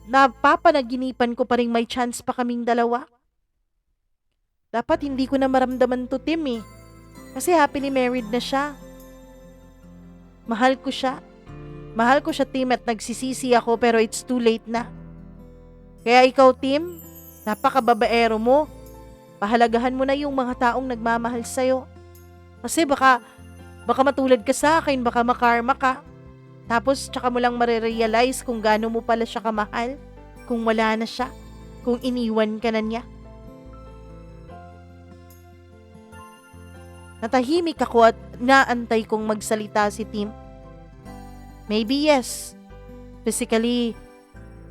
napapanaginipan ko pa rin may chance pa kaming dalawa? Dapat hindi ko na maramdaman to Tim eh. Kasi happily married na siya. Mahal ko siya. Mahal ko siya Tim at nagsisisi ako pero it's too late na. Kaya ikaw Tim, napakababaero mo. Pahalagahan mo na yung mga taong nagmamahal sa'yo. Kasi baka Baka matulad ka sa akin, baka makarma ka. Tapos tsaka mo lang marirealize kung gaano mo pala siya kamahal, kung wala na siya, kung iniwan ka na niya. Natahimik ako at naantay kong magsalita si Tim. Maybe yes, physically,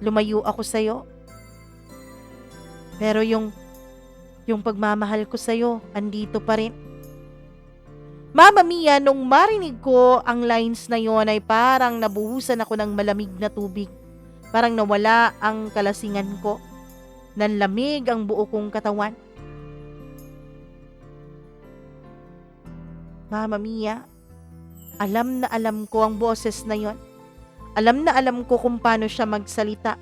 lumayo ako sa'yo. Pero yung pagmamahal ko sa'yo, andito pa rin. Mama Mia, nung marinig ko ang lines na yon ay parang nabuhusan ako ng malamig na tubig. Parang nawala ang kalasingan ko. Nanlamig ang buo kong katawan. Mama Mia, alam na alam ko ang boses na yon. Alam na alam ko kung paano siya magsalita.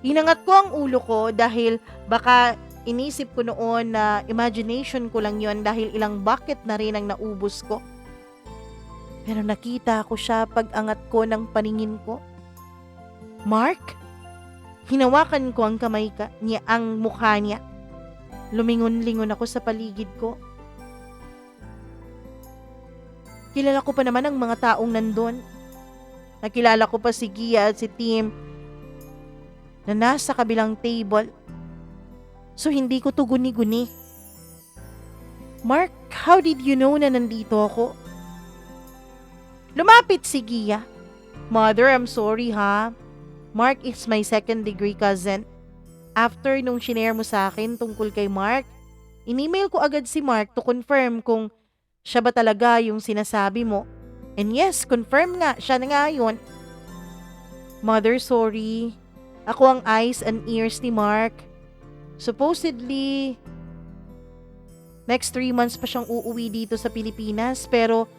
Inangat ko ang ulo ko dahil baka inisip ko noon na imagination ko lang yon dahil ilang bucket na rin ang naubos ko. Pero nakita ko siya pag-angat ko ng paningin ko. Mark? Hinawakan ko ang kamay niya, ang mukha niya. Lumingon-lingon ako sa paligid ko. Kilala ko pa naman ang mga taong nandun. Nakilala ko pa si Gia at si Tim na nasa kabilang table. So hindi ko to guni-guni. Mark, how did you know na nandito ako? Lumapit si Gia. Mother, I'm sorry ha. Mark is my second degree cousin. After nung shinare mo sa akin tungkol kay Mark, in-email ko agad si Mark to confirm kung siya ba talaga yung sinasabi mo. And yes, confirm nga, siya na nga yun. Mother, sorry. Ako ang eyes and ears ni Mark. Supposedly, next 3 months pa siyang uuwi dito sa Pilipinas, pero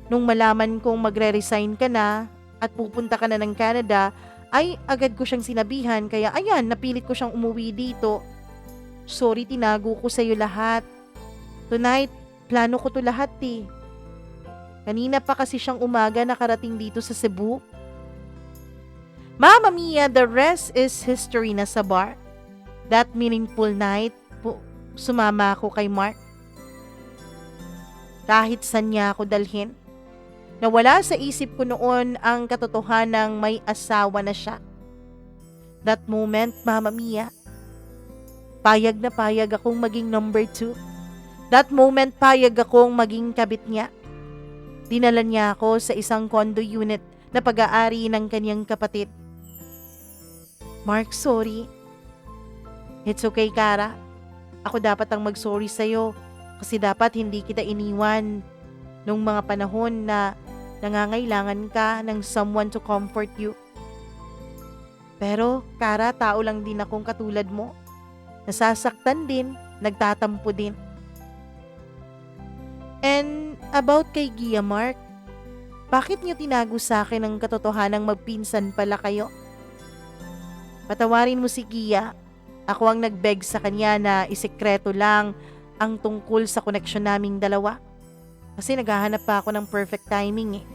nung malaman kong magre-resign ka na at pupunta ka na ng Canada, ay agad ko siyang sinabihan, kaya ayan, napilit ko siyang umuwi dito. Sorry, tinago ko sa'yo lahat. Tonight, plano ko to lahat eh. Kanina pa kasi siyang umaga nakarating dito sa Cebu. Mama Mia, the rest is history na sa bar. That meaningful night, sumama ako kay Mark. Kahit saan niya ako dalhin. Nawala sa isip ko noon ang katotohanang may asawa na siya. That moment, Mama Mia, payag na payag akong maging number 2. That moment, payag akong maging kabit niya. Dinala niya ako sa isang condo unit na pag-aari ng kanyang kapatid. Mark, sorry. It's okay, Kara. Ako dapat ang mag-sorry sa'yo kasi dapat hindi kita iniwan nung mga panahon na nangangailangan ka ng someone to comfort you. Pero, Kara, tao lang din akong katulad mo. Nasasaktan din, nagtatampo din. And about kay Gia, Mark, bakit niyo tinago sa akin ang katotohanang magpinsan pala kayo? Patawarin mo si Gia. Ako ang nag-beg sa kanya na isekreto lang ang tungkol sa koneksyon naming dalawa. Kasi naghahanap pa ako ng perfect timing eh.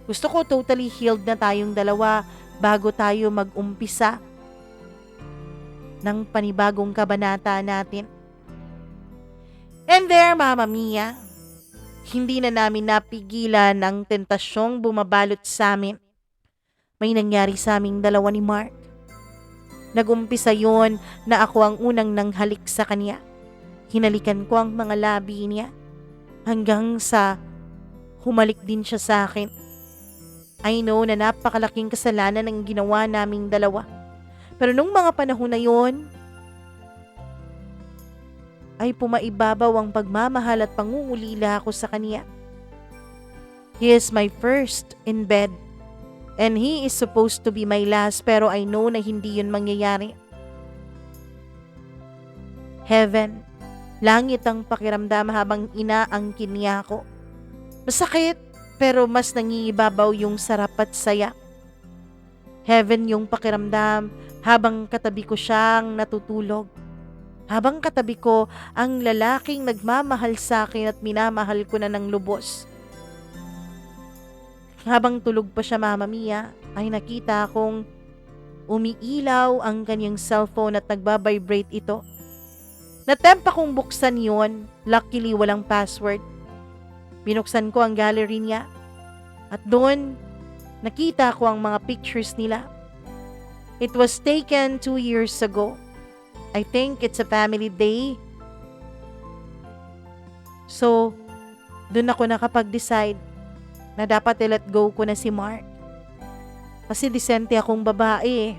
Gusto ko totally healed na tayong dalawa bago tayo mag-umpisa ng panibagong kabanata natin. And there, Mama Mia, hindi na namin napigilan ang tentasyong bumabalot sa amin. May nangyari sa aming dalawa ni Mark. Nag-umpisa yon na ako ang unang nanghalik sa kanya. Hinalikan ko ang mga labi niya hanggang sa humalik din siya sa akin. I know na napakalaking kasalanan ang ginawa naming dalawa. Pero nung mga panahon na yon, ay pumaibabaw ang pagmamahal at pangungulila ako sa kanya. He is my first in bed and he is supposed to be my last, pero I know na hindi yun mangyayari. Heaven, langit ang pakiramdam habang inaangkin niya ako. Masakit, pero mas nangibabaw yung sarap at saya. Heaven yung pakiramdam habang katabi ko siyang natutulog. Habang katabi ko ang lalaking nagmamahal sa akin at minamahal ko na ng lubos. Habang tulog pa siya, Mama Mia, ay nakita akong umiilaw ang kanyang cellphone at nagbabibrate ito. Natempa kong buksan yon, luckily walang password. Binuksan ko ang gallery niya at doon nakita ko ang mga pictures nila. It was taken 2 years ago. I think it's a family day. So, doon ako nakapag-decide na dapat i-let go ko na si Mark. Kasi disente akong babae eh.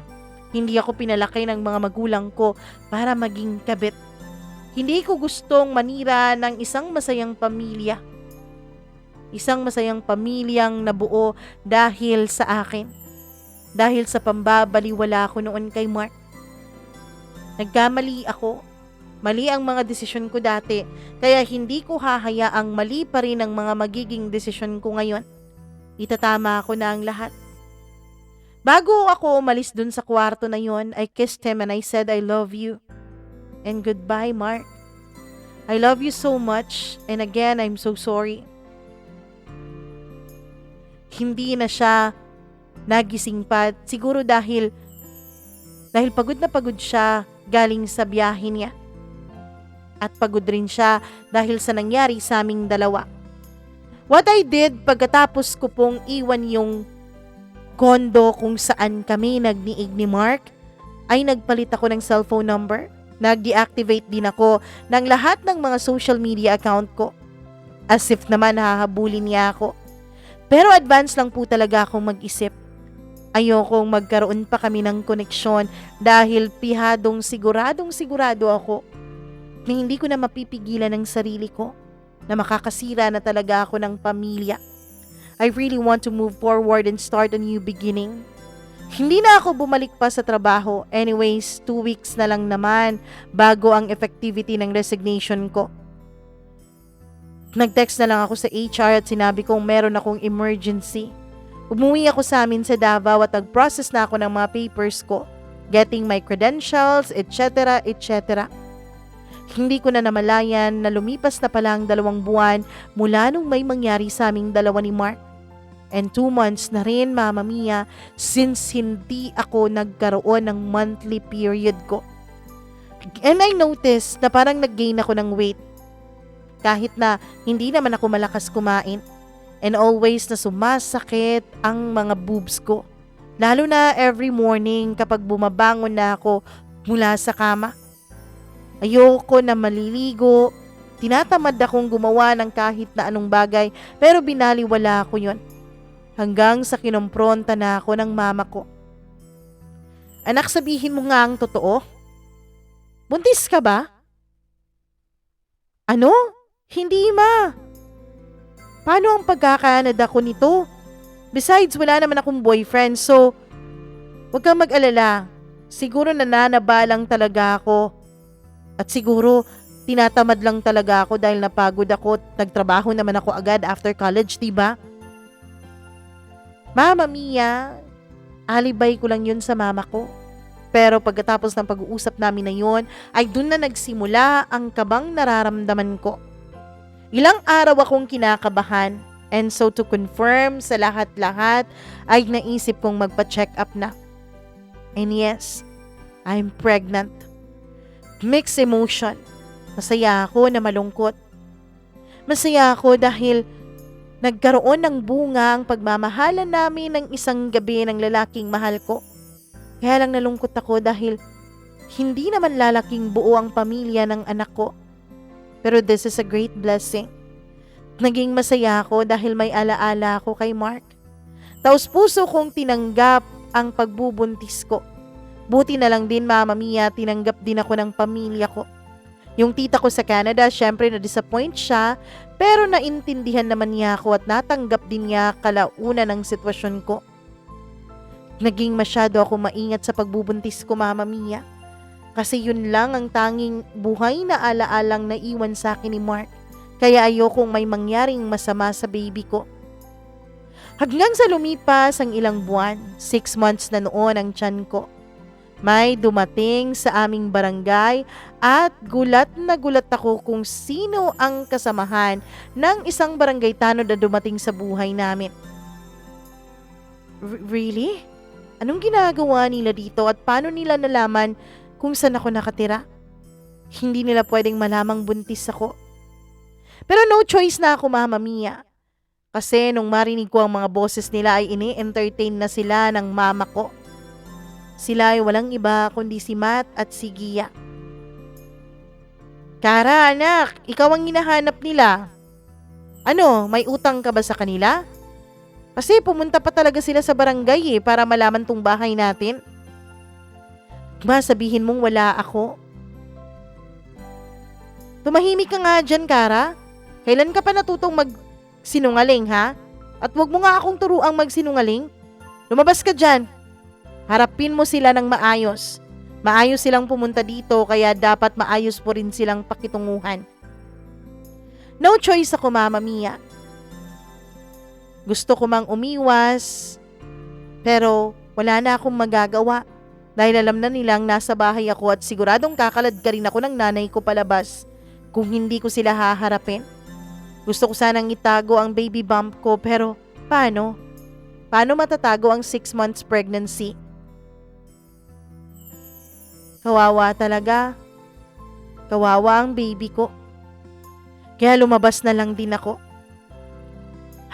Hindi ako pinalaki ng mga magulang ko para maging kabit. Hindi ko gustong manira ng isang masayang pamilya. Isang masayang pamilyang nabuo dahil sa akin. Dahil sa pambabaliwala ko noon kay Mark. Nagkamali ako. Mali ang mga desisyon ko dati, kaya hindi ko hahayaang mali pa rin ang mga magiging desisyon ko ngayon. Itatama ko na ang lahat. Bago ako umalis dun sa kwarto na yon, I kissed him and I said, I love you. And goodbye, Mark. I love you so much, and again, I'm so sorry. Hindi na siya nagising pa, siguro dahil pagod na pagod siya galing sa biyahe niya. At pagod rin siya dahil sa nangyari sa aming dalawa. What I did pagkatapos ko pong iwan yung kondo kung saan kami nagniig ni Mark, ay nagpalit ako ng cellphone number. Nag-deactivate din ako ng lahat ng mga social media account ko. As if naman hahabulin niya ako. Pero advance lang po talaga akong mag-isip. Ayokong magkaroon pa kami ng koneksyon dahil siguradong sigurado ako na hindi ko na mapipigilan ang sarili ko, na makakasira na talaga ako ng pamilya. I really want to move forward and start a new beginning. Hindi na ako bumalik pa sa trabaho. Anyways, 2 weeks na lang naman bago ang effectivity ng resignation ko. Nag-text na lang ako sa HR at sinabi kong meron akong emergency. Umuwi ako sa amin sa Davao at nag-process na ako ng mga papers ko, getting my credentials, etc. etc. Hindi ko na namalayan na lumipas na pala ang 2 buwan mula nung may mangyari sa aming dalawa ni Mark. And 2 months na rin, Mama Mia, since hindi ako nagkaroon ng monthly period ko. And I noticed na parang nag-gain ako ng weight. Kahit na hindi naman ako malakas kumain. And always na sumasakit ang mga boobs ko. Lalo na every morning kapag bumabangon na ako mula sa kama. Ayoko na maliligo. Tinatamad akong gumawa ng kahit na anong bagay pero binaliwala ko yon. Hanggang sa kinompronta na ako ng mama ko. Anak, sabihin mo nga ang totoo. Buntis ka ba? Ano? Hindi, ma. Paano ang pagkakanada ko nito? Besides, wala naman akong boyfriend, so huwag kang mag-alala. Siguro nananabalang talaga ako. At siguro tinatamad lang talaga ako dahil napagod ako. Nagtrabaho naman ako agad after college, diba? Mama Mia, alibay ko lang yun sa mama ko. Pero pagkatapos ng pag-uusap namin na yun, ay dun na nagsimula ang kabang nararamdaman ko. Ilang araw akong kinakabahan, and so to confirm sa lahat-lahat, ay naisip kong magpa-check up na. And yes, I'm pregnant. Mixed emotion. Masaya ako na malungkot. Masaya ako dahil nagkaroon ng bunga ang pagmamahalan namin ng isang gabi ng lalaking mahal ko. Kaya lang nalungkot ako dahil hindi naman lalaking buo ang pamilya ng anak ko. Pero this is a great blessing. Naging masaya ako dahil may alaala ako kay Mark. Taos puso kong tinanggap ang pagbubuntis ko. Buti na lang din, Mama Mia, tinanggap din ako ng pamilya ko. Yung tita ko sa Canada, syempre na-disappoint siya, pero naintindihan naman niya ako at natanggap din niya kalaunan ng sitwasyon ko. Naging masyado ako maingat sa pagbubuntis ko, Mama Mia. Kasi yun lang ang tanging buhay na alaalang naiwan sa akin ni Mark. Kaya ayokong may mangyaring masama sa baby ko. Hanggang sa lumipas ang ilang buwan, 6 months na noon ang tiyan ko. May dumating sa aming barangay at gulat na gulat ako kung sino ang kasamahan ng isang barangay tanod na dumating sa buhay namin. Really? Anong ginagawa nila dito at paano nila nalaman kung saan ako nakatira? Hindi nila pwedeng malamang buntis ako. Pero no choice na ako, Mama Mia. Kasi nung marinig ko ang mga boses nila ay ini-entertain na sila ng mama ko. Sila ay walang iba kundi si Matt at si Gia. Kara, anak, ikaw ang hinahanap nila. Ano, may utang ka ba sa kanila? Kasi pumunta pa talaga sila sa barangay para malaman tong bahay natin. Ma, sabihin mong wala ako. Tumahimik ka nga dyan, Kara. Kailan ka pa natutong magsinungaling, ha? At wag mo nga akong turuang magsinungaling. Lumabas ka dyan. Harapin mo sila ng maayos. Maayos silang pumunta dito kaya dapat maayos po rin silang pakitunguhan. No choice ako, Mama Mia. Gusto ko mang umiwas, pero wala na akong magagawa dahil alam na nilang nasa bahay ako at siguradong kakalad ka rin ako ng nanay ko palabas kung hindi ko sila haharapin. Gusto ko sanang itago ang baby bump ko pero paano? Paano matatago ang 6 months pregnancy? Kawawa talaga. Kawawa ang baby ko. Kaya lumabas na lang din ako.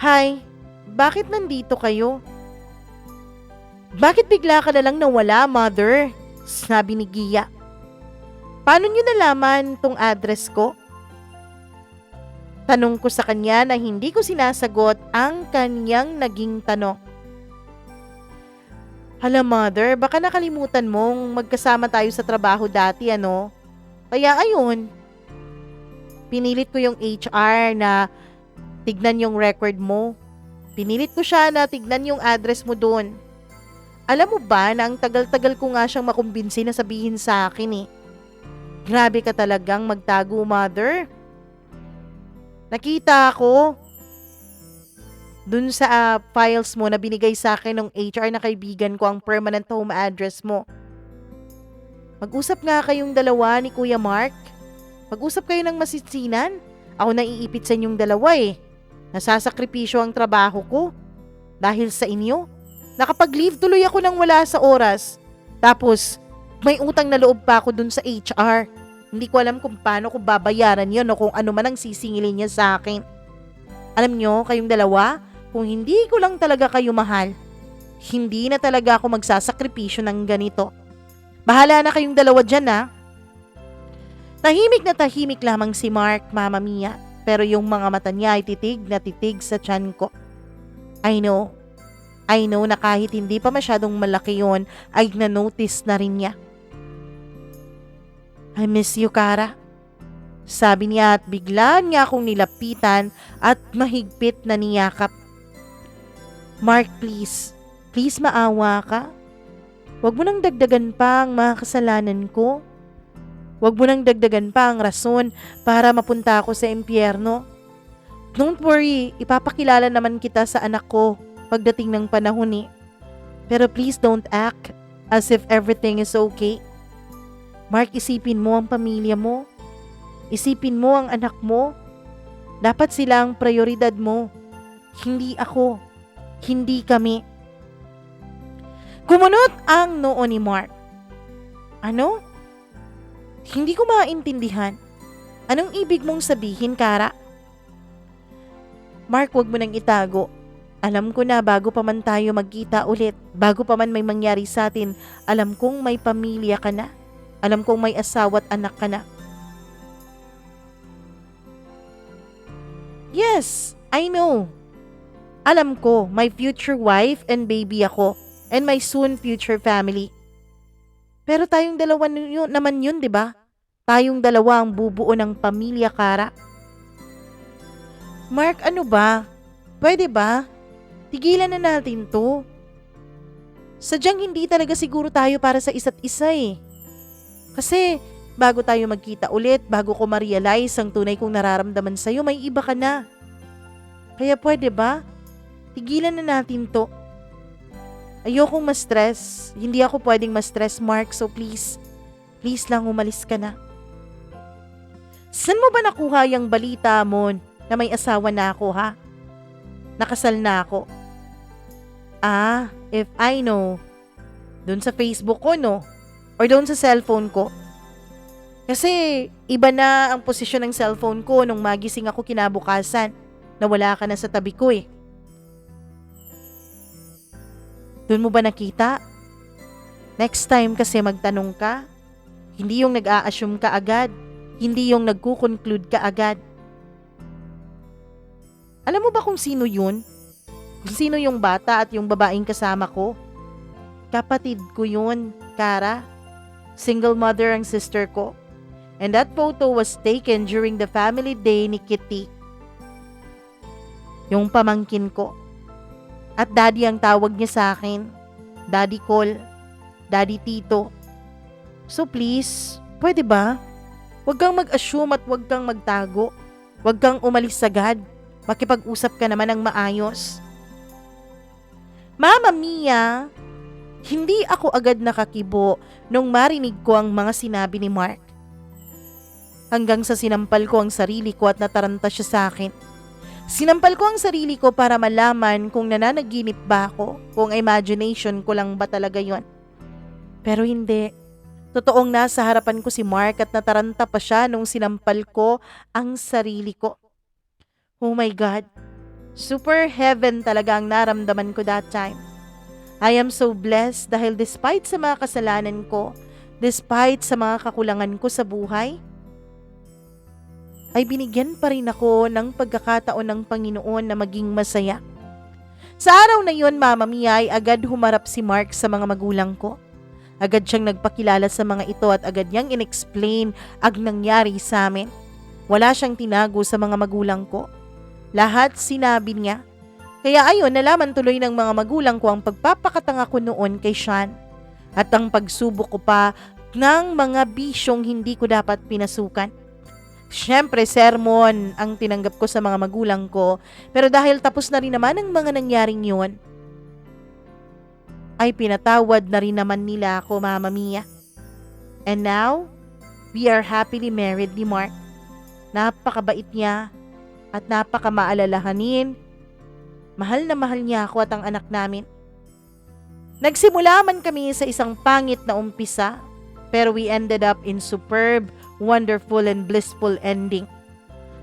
Hi, bakit nandito kayo? Bakit bigla ka na lang nawala, Mother? Sabi ni Gia. Paano niyo nalaman tong address ko? Tanong ko sa kanya na hindi ko sinasagot ang kanyang naging tanong. Hala, Mother, baka nakalimutan mong magkasama tayo sa trabaho dati, ano? Kaya ayun, pinilit ko yung HR na tignan yung record mo. Pinilit ko siya na tignan yung address mo doon. Alam mo ba na ang tagal-tagal ko nga siyang makumbinsi na sabihin sa akin eh. Grabe ka talagang magtago, Mother. Nakita ako dun sa files mo na binigay sa akin ng HR na kaibigan ko ang permanent home address mo. Mag-usap nga kayong dalawa ni Kuya Mark. Mag-usap kayo ng masitsinan. Ako naiipit sa inyong dalawa eh. Nasasakripisyo ang trabaho ko. Dahil sa inyo. Nakapag-leave tuloy ako nang wala sa oras. Tapos, may utang na loob pa ako dun sa HR. Hindi ko alam kung paano ko babayaran yun o kung ano man ang sisingilin niya sa akin. Alam nyo, kayong dalawa, kung hindi ko lang talaga kayo mahal, hindi na talaga ako magsasakripisyo ng ganito. Bahala na kayong dalawa dyan, ha? Tahimik na tahimik lamang si Mark, Mama Mia, pero yung mga mata niya ay titig na titig sa tiyan ko. I know na kahit hindi pa masyadong malaki yon ay na-notice na rin niya. I miss you, Kara. Sabi niya at bigla niya akong nilapitan at mahigpit na niyakap. Mark, please. Please maawa ka. Huwag mo nang dagdagan pa ang mga kasalanan ko. Huwag mo nang dagdagan pa ang rason para mapunta ako sa impyerno. Don't worry, ipapakilala naman kita sa anak ko pagdating ng panahon eh. Pero please don't act as if everything is okay. Mark, isipin mo ang pamilya mo. Isipin mo ang anak mo. Dapat sila ang prioridad mo. Hindi ako. Hindi kami. Kumunot ang noo ni Mark. Ano? Hindi ko maintindihan. Anong ibig mong sabihin, Kara? Mark, wag mo nang itago. Alam ko na bago pa man tayo magkita ulit, bago pa man may mangyari sa atin, alam kong may pamilya ka na. Alam kong may asawa at anak ka na. Yes, I know. Alam ko, my future wife and baby ako, and my soon future family. Pero tayong dalawa naman yun, di ba? Tayong dalawa ang bubuo ng pamilya, Kara. Mark, ano ba? Pwede ba? Tigilan na natin to. Sadyang hindi talaga siguro tayo para sa isa't isa eh. Kasi bago tayo magkita ulit, bago ko ma-realize ang tunay kong nararamdaman sa'yo, may iba ka na. Kaya pwede ba? Tigilan na natin to. Ayokong ma-stress. Hindi ako pwedeng ma-stress, Mark. So please lang umalis ka na. Saan mo ba nakuha yung balita mo na may asawa na ako, ha? Nakasal na ako. If I know. Doon sa Facebook ko, no? Or doon sa cellphone ko. Kasi iba na ang posisyon ng cellphone ko nung magising ako kinabukasan na wala ka na sa tabi ko eh. Doon mo ba nakita? Next time kasi magtanong ka, hindi yung nag-a-assume ka agad, hindi yung nagko-conclude ka agad. Alam mo ba kung sino yun? Kung sino yung bata at yung babaeng kasama ko? Kapatid ko yun, Kara. Single mother ang sister ko. And that photo was taken during the family day ni Kitty. Yung pamangkin ko. At daddy ang tawag niya sa akin. Daddy call. Daddy Tito. So please, pwede ba? Huwag kang mag-assume at huwag kang magtago. Huwag kang umalis agad. Makipag-usap ka naman ng maayos. Mama Mia, hindi ako agad nakakibo nung marinig ko ang mga sinabi ni Mark. Hanggang sa sinampal ko ang sarili ko at nataranta siya sa akin. Sinampal ko ang sarili ko para malaman kung nananaginip ba ako, kung imagination ko lang ba talaga yon. Pero hindi. Totoong nasa harapan ko si Mark at nataranta pa siya nung sinampal ko ang sarili ko. Oh my God. Super heaven talaga ang naramdaman ko that time. I am so blessed dahil despite sa mga kasalanan ko, despite sa mga kakulangan ko sa buhay, ay binigyan pa rin ako ng pagkakataon ng Panginoon na maging masaya. Sa araw na yon, Mama Mia, ay agad humarap si Mark sa mga magulang ko. Agad siyang nagpakilala sa mga ito at agad niyang inexplain ang nangyari sa amin. Wala siyang tinago sa mga magulang ko. Lahat sinabi niya. Kaya ayon, nalaman tuloy ng mga magulang ko ang pagpapakatanga ko noon kay Sean at ang pagsubok ko pa ng mga bisyong hindi ko dapat pinasukan. Siyempre, sermon ang tinanggap ko sa mga magulang ko, pero dahil tapos na rin naman ang mga nangyaring yun, ay pinatawad na rin naman nila ako, Mama Mia. And now, we are happily married ni Mark. Napakabait niya at napakamaalalahanin. Mahal na mahal niya ako at ang anak namin. Nagsimula man kami sa isang pangit na umpisa, pero we ended up in superb, wonderful and blissful ending.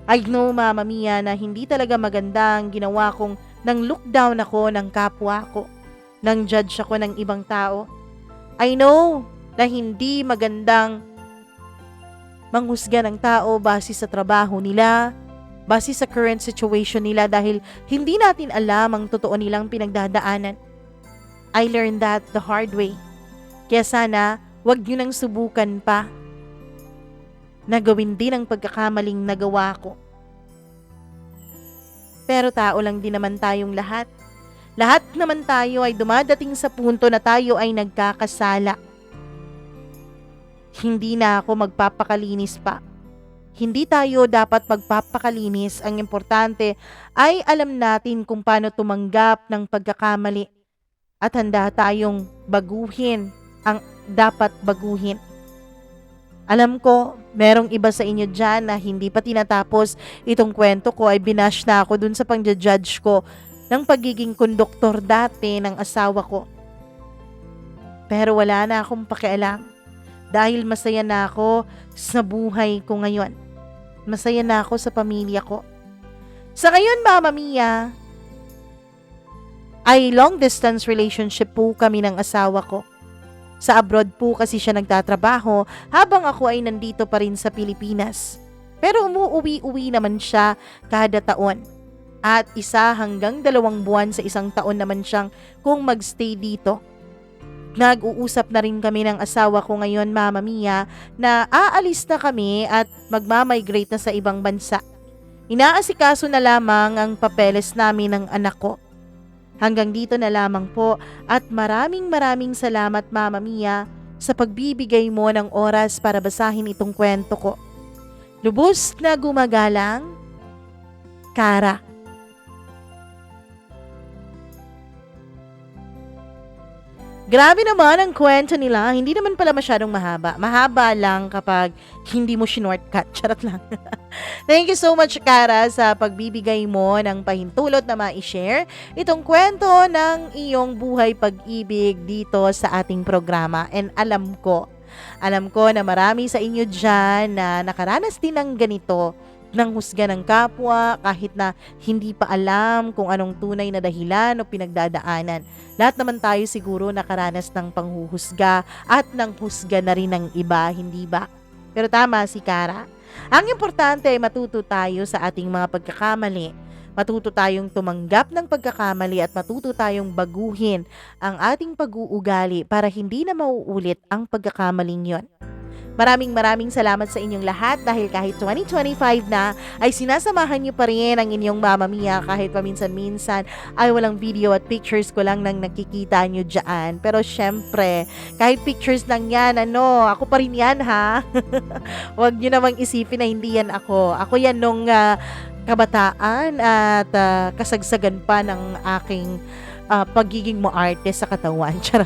I know, Mama Mia, na hindi talaga maganda ang ginawa kong nang look down ako ng kapwa ko, nang judge ako ng ibang tao. I know na hindi magandang manghusga ng tao base sa trabaho nila, base sa current situation nila dahil hindi natin alam ang totoo nilang pinagdadaanan. I learned that the hard way. Kaya sana, wag nyo nang subukan pa na gawin din ang pagkakamaling nagawa ko. Pero tao lang din naman tayong lahat. Lahat naman tayo ay dumadating sa punto na tayo ay nagkakasala. Hindi na ako magpapakalinis pa. Hindi tayo dapat magpapakalinis. Ang importante ay alam natin kung paano tumanggap ng pagkakamali at handa tayong baguhin ang dapat baguhin. Alam ko, merong iba sa inyo dyan na hindi pa tinatapos itong kwento ko ay binash na ako dun sa pang-judge ko ng pagiging konduktor dati ng asawa ko. Pero wala na akong pakialam dahil masaya na ako sa buhay ko ngayon. Masaya na ako sa pamilya ko. Sa ngayon, Mama Mia, ay long distance relationship po kami ng asawa ko. Sa abroad po kasi siya nagtatrabaho habang ako ay nandito pa rin sa Pilipinas. Pero umuuwi-uwi naman siya kada taon. At 1 hanggang 2 buwan sa 1 taon naman siyang kung magstay dito. Nag-uusap na rin kami ng asawa ko ngayon, Mama Mia, na aalis na kami at magmamigrate na sa ibang bansa. Inaasikaso na lamang ang papeles namin ng anak ko. Hanggang dito na lamang po at maraming salamat, Mama Mia, sa pagbibigay mo ng oras para basahin itong kwento ko. Lubos na gumagalang, Kara. Grabe naman ang kwento nila. Hindi naman pala masyadong mahaba. Mahaba lang kapag hindi mo shortcut. Charot lang. Thank you so much, Kara, sa pagbibigay mo ng pahintulot na ma-share itong kwento ng iyong buhay pag-ibig dito sa ating programa. And alam ko Alam ko na marami sa inyo dyan na nakaranas din ng ganito, ng husga ng kapwa kahit na hindi pa alam kung anong tunay na dahilan o pinagdadaanan. Lahat naman tayo siguro nakaranas ng panghuhusga at ng husga na rin ng iba, hindi ba? Pero tama si Kara. Ang importante ay matuto tayo sa ating mga pagkakamali. Matuto tayong tumanggap ng pagkakamali at matuto tayong baguhin ang ating pag-uugali para hindi na mauulit ang pagkakamaling yon. Maraming salamat sa inyong lahat dahil kahit 2025 na ay sinasamahan niyo pa rin ang inyong Mama Mia kahit paminsan-minsan ay walang video at pictures ko lang nang nakikita niyo dyan. Pero syempre, kahit pictures lang yan, ako pa rin yan ha. Huwag niyo namang isipin na hindi yan ako. Ako yan nung kabataan at kasagsagan pa ng aking pagiging moarte sa katawan. Charot.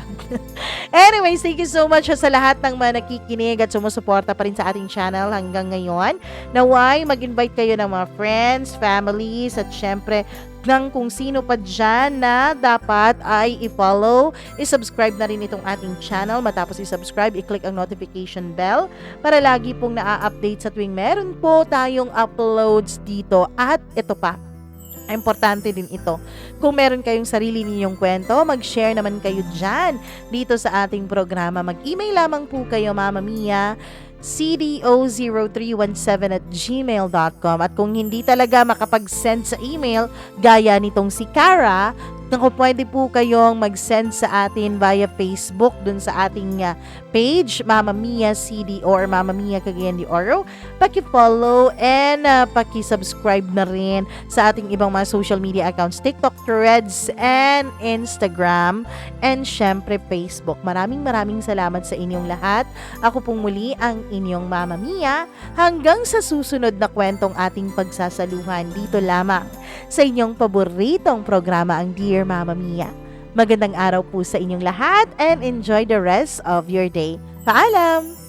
Anyways, thank you so much sa lahat ng mga nakikinig at sumusuporta pa rin sa ating channel hanggang ngayon. Naway, mag-invite kayo ng mga friends, families, at syempre ng kung sino pa dyan na dapat ay i-follow, i-subscribe na rin itong ating channel. Matapos i-subscribe, i-click ang notification bell para lagi pong na-update sa tuwing meron po tayong uploads dito. At ito pa, importante din ito. Kung meron kayong sarili ninyong kwento, mag-share naman kayo dyan dito sa ating programa. Mag-email lamang po kayo, Mama Mia, cdo0317@gmail.com. At kung hindi talaga makapag-send sa email, gaya nitong si Kara, pwede po kayong mag-send sa atin via Facebook dun sa ating page, Mama Mia CD or Mama Mia Cagayan de Oro. Paki-follow and paki-subscribe na rin sa ating ibang mga social media accounts, TikTok, Threads, and Instagram, and syempre Facebook. Maraming salamat sa inyong lahat. Ako pong muli ang inyong Mama Mia. Hanggang sa susunod na kwentong ating pagsasaluhan dito lamang sa inyong paboritong programa, ang Dear Mama Mia. Magandang araw po sa inyong lahat and enjoy the rest of your day. Paalam!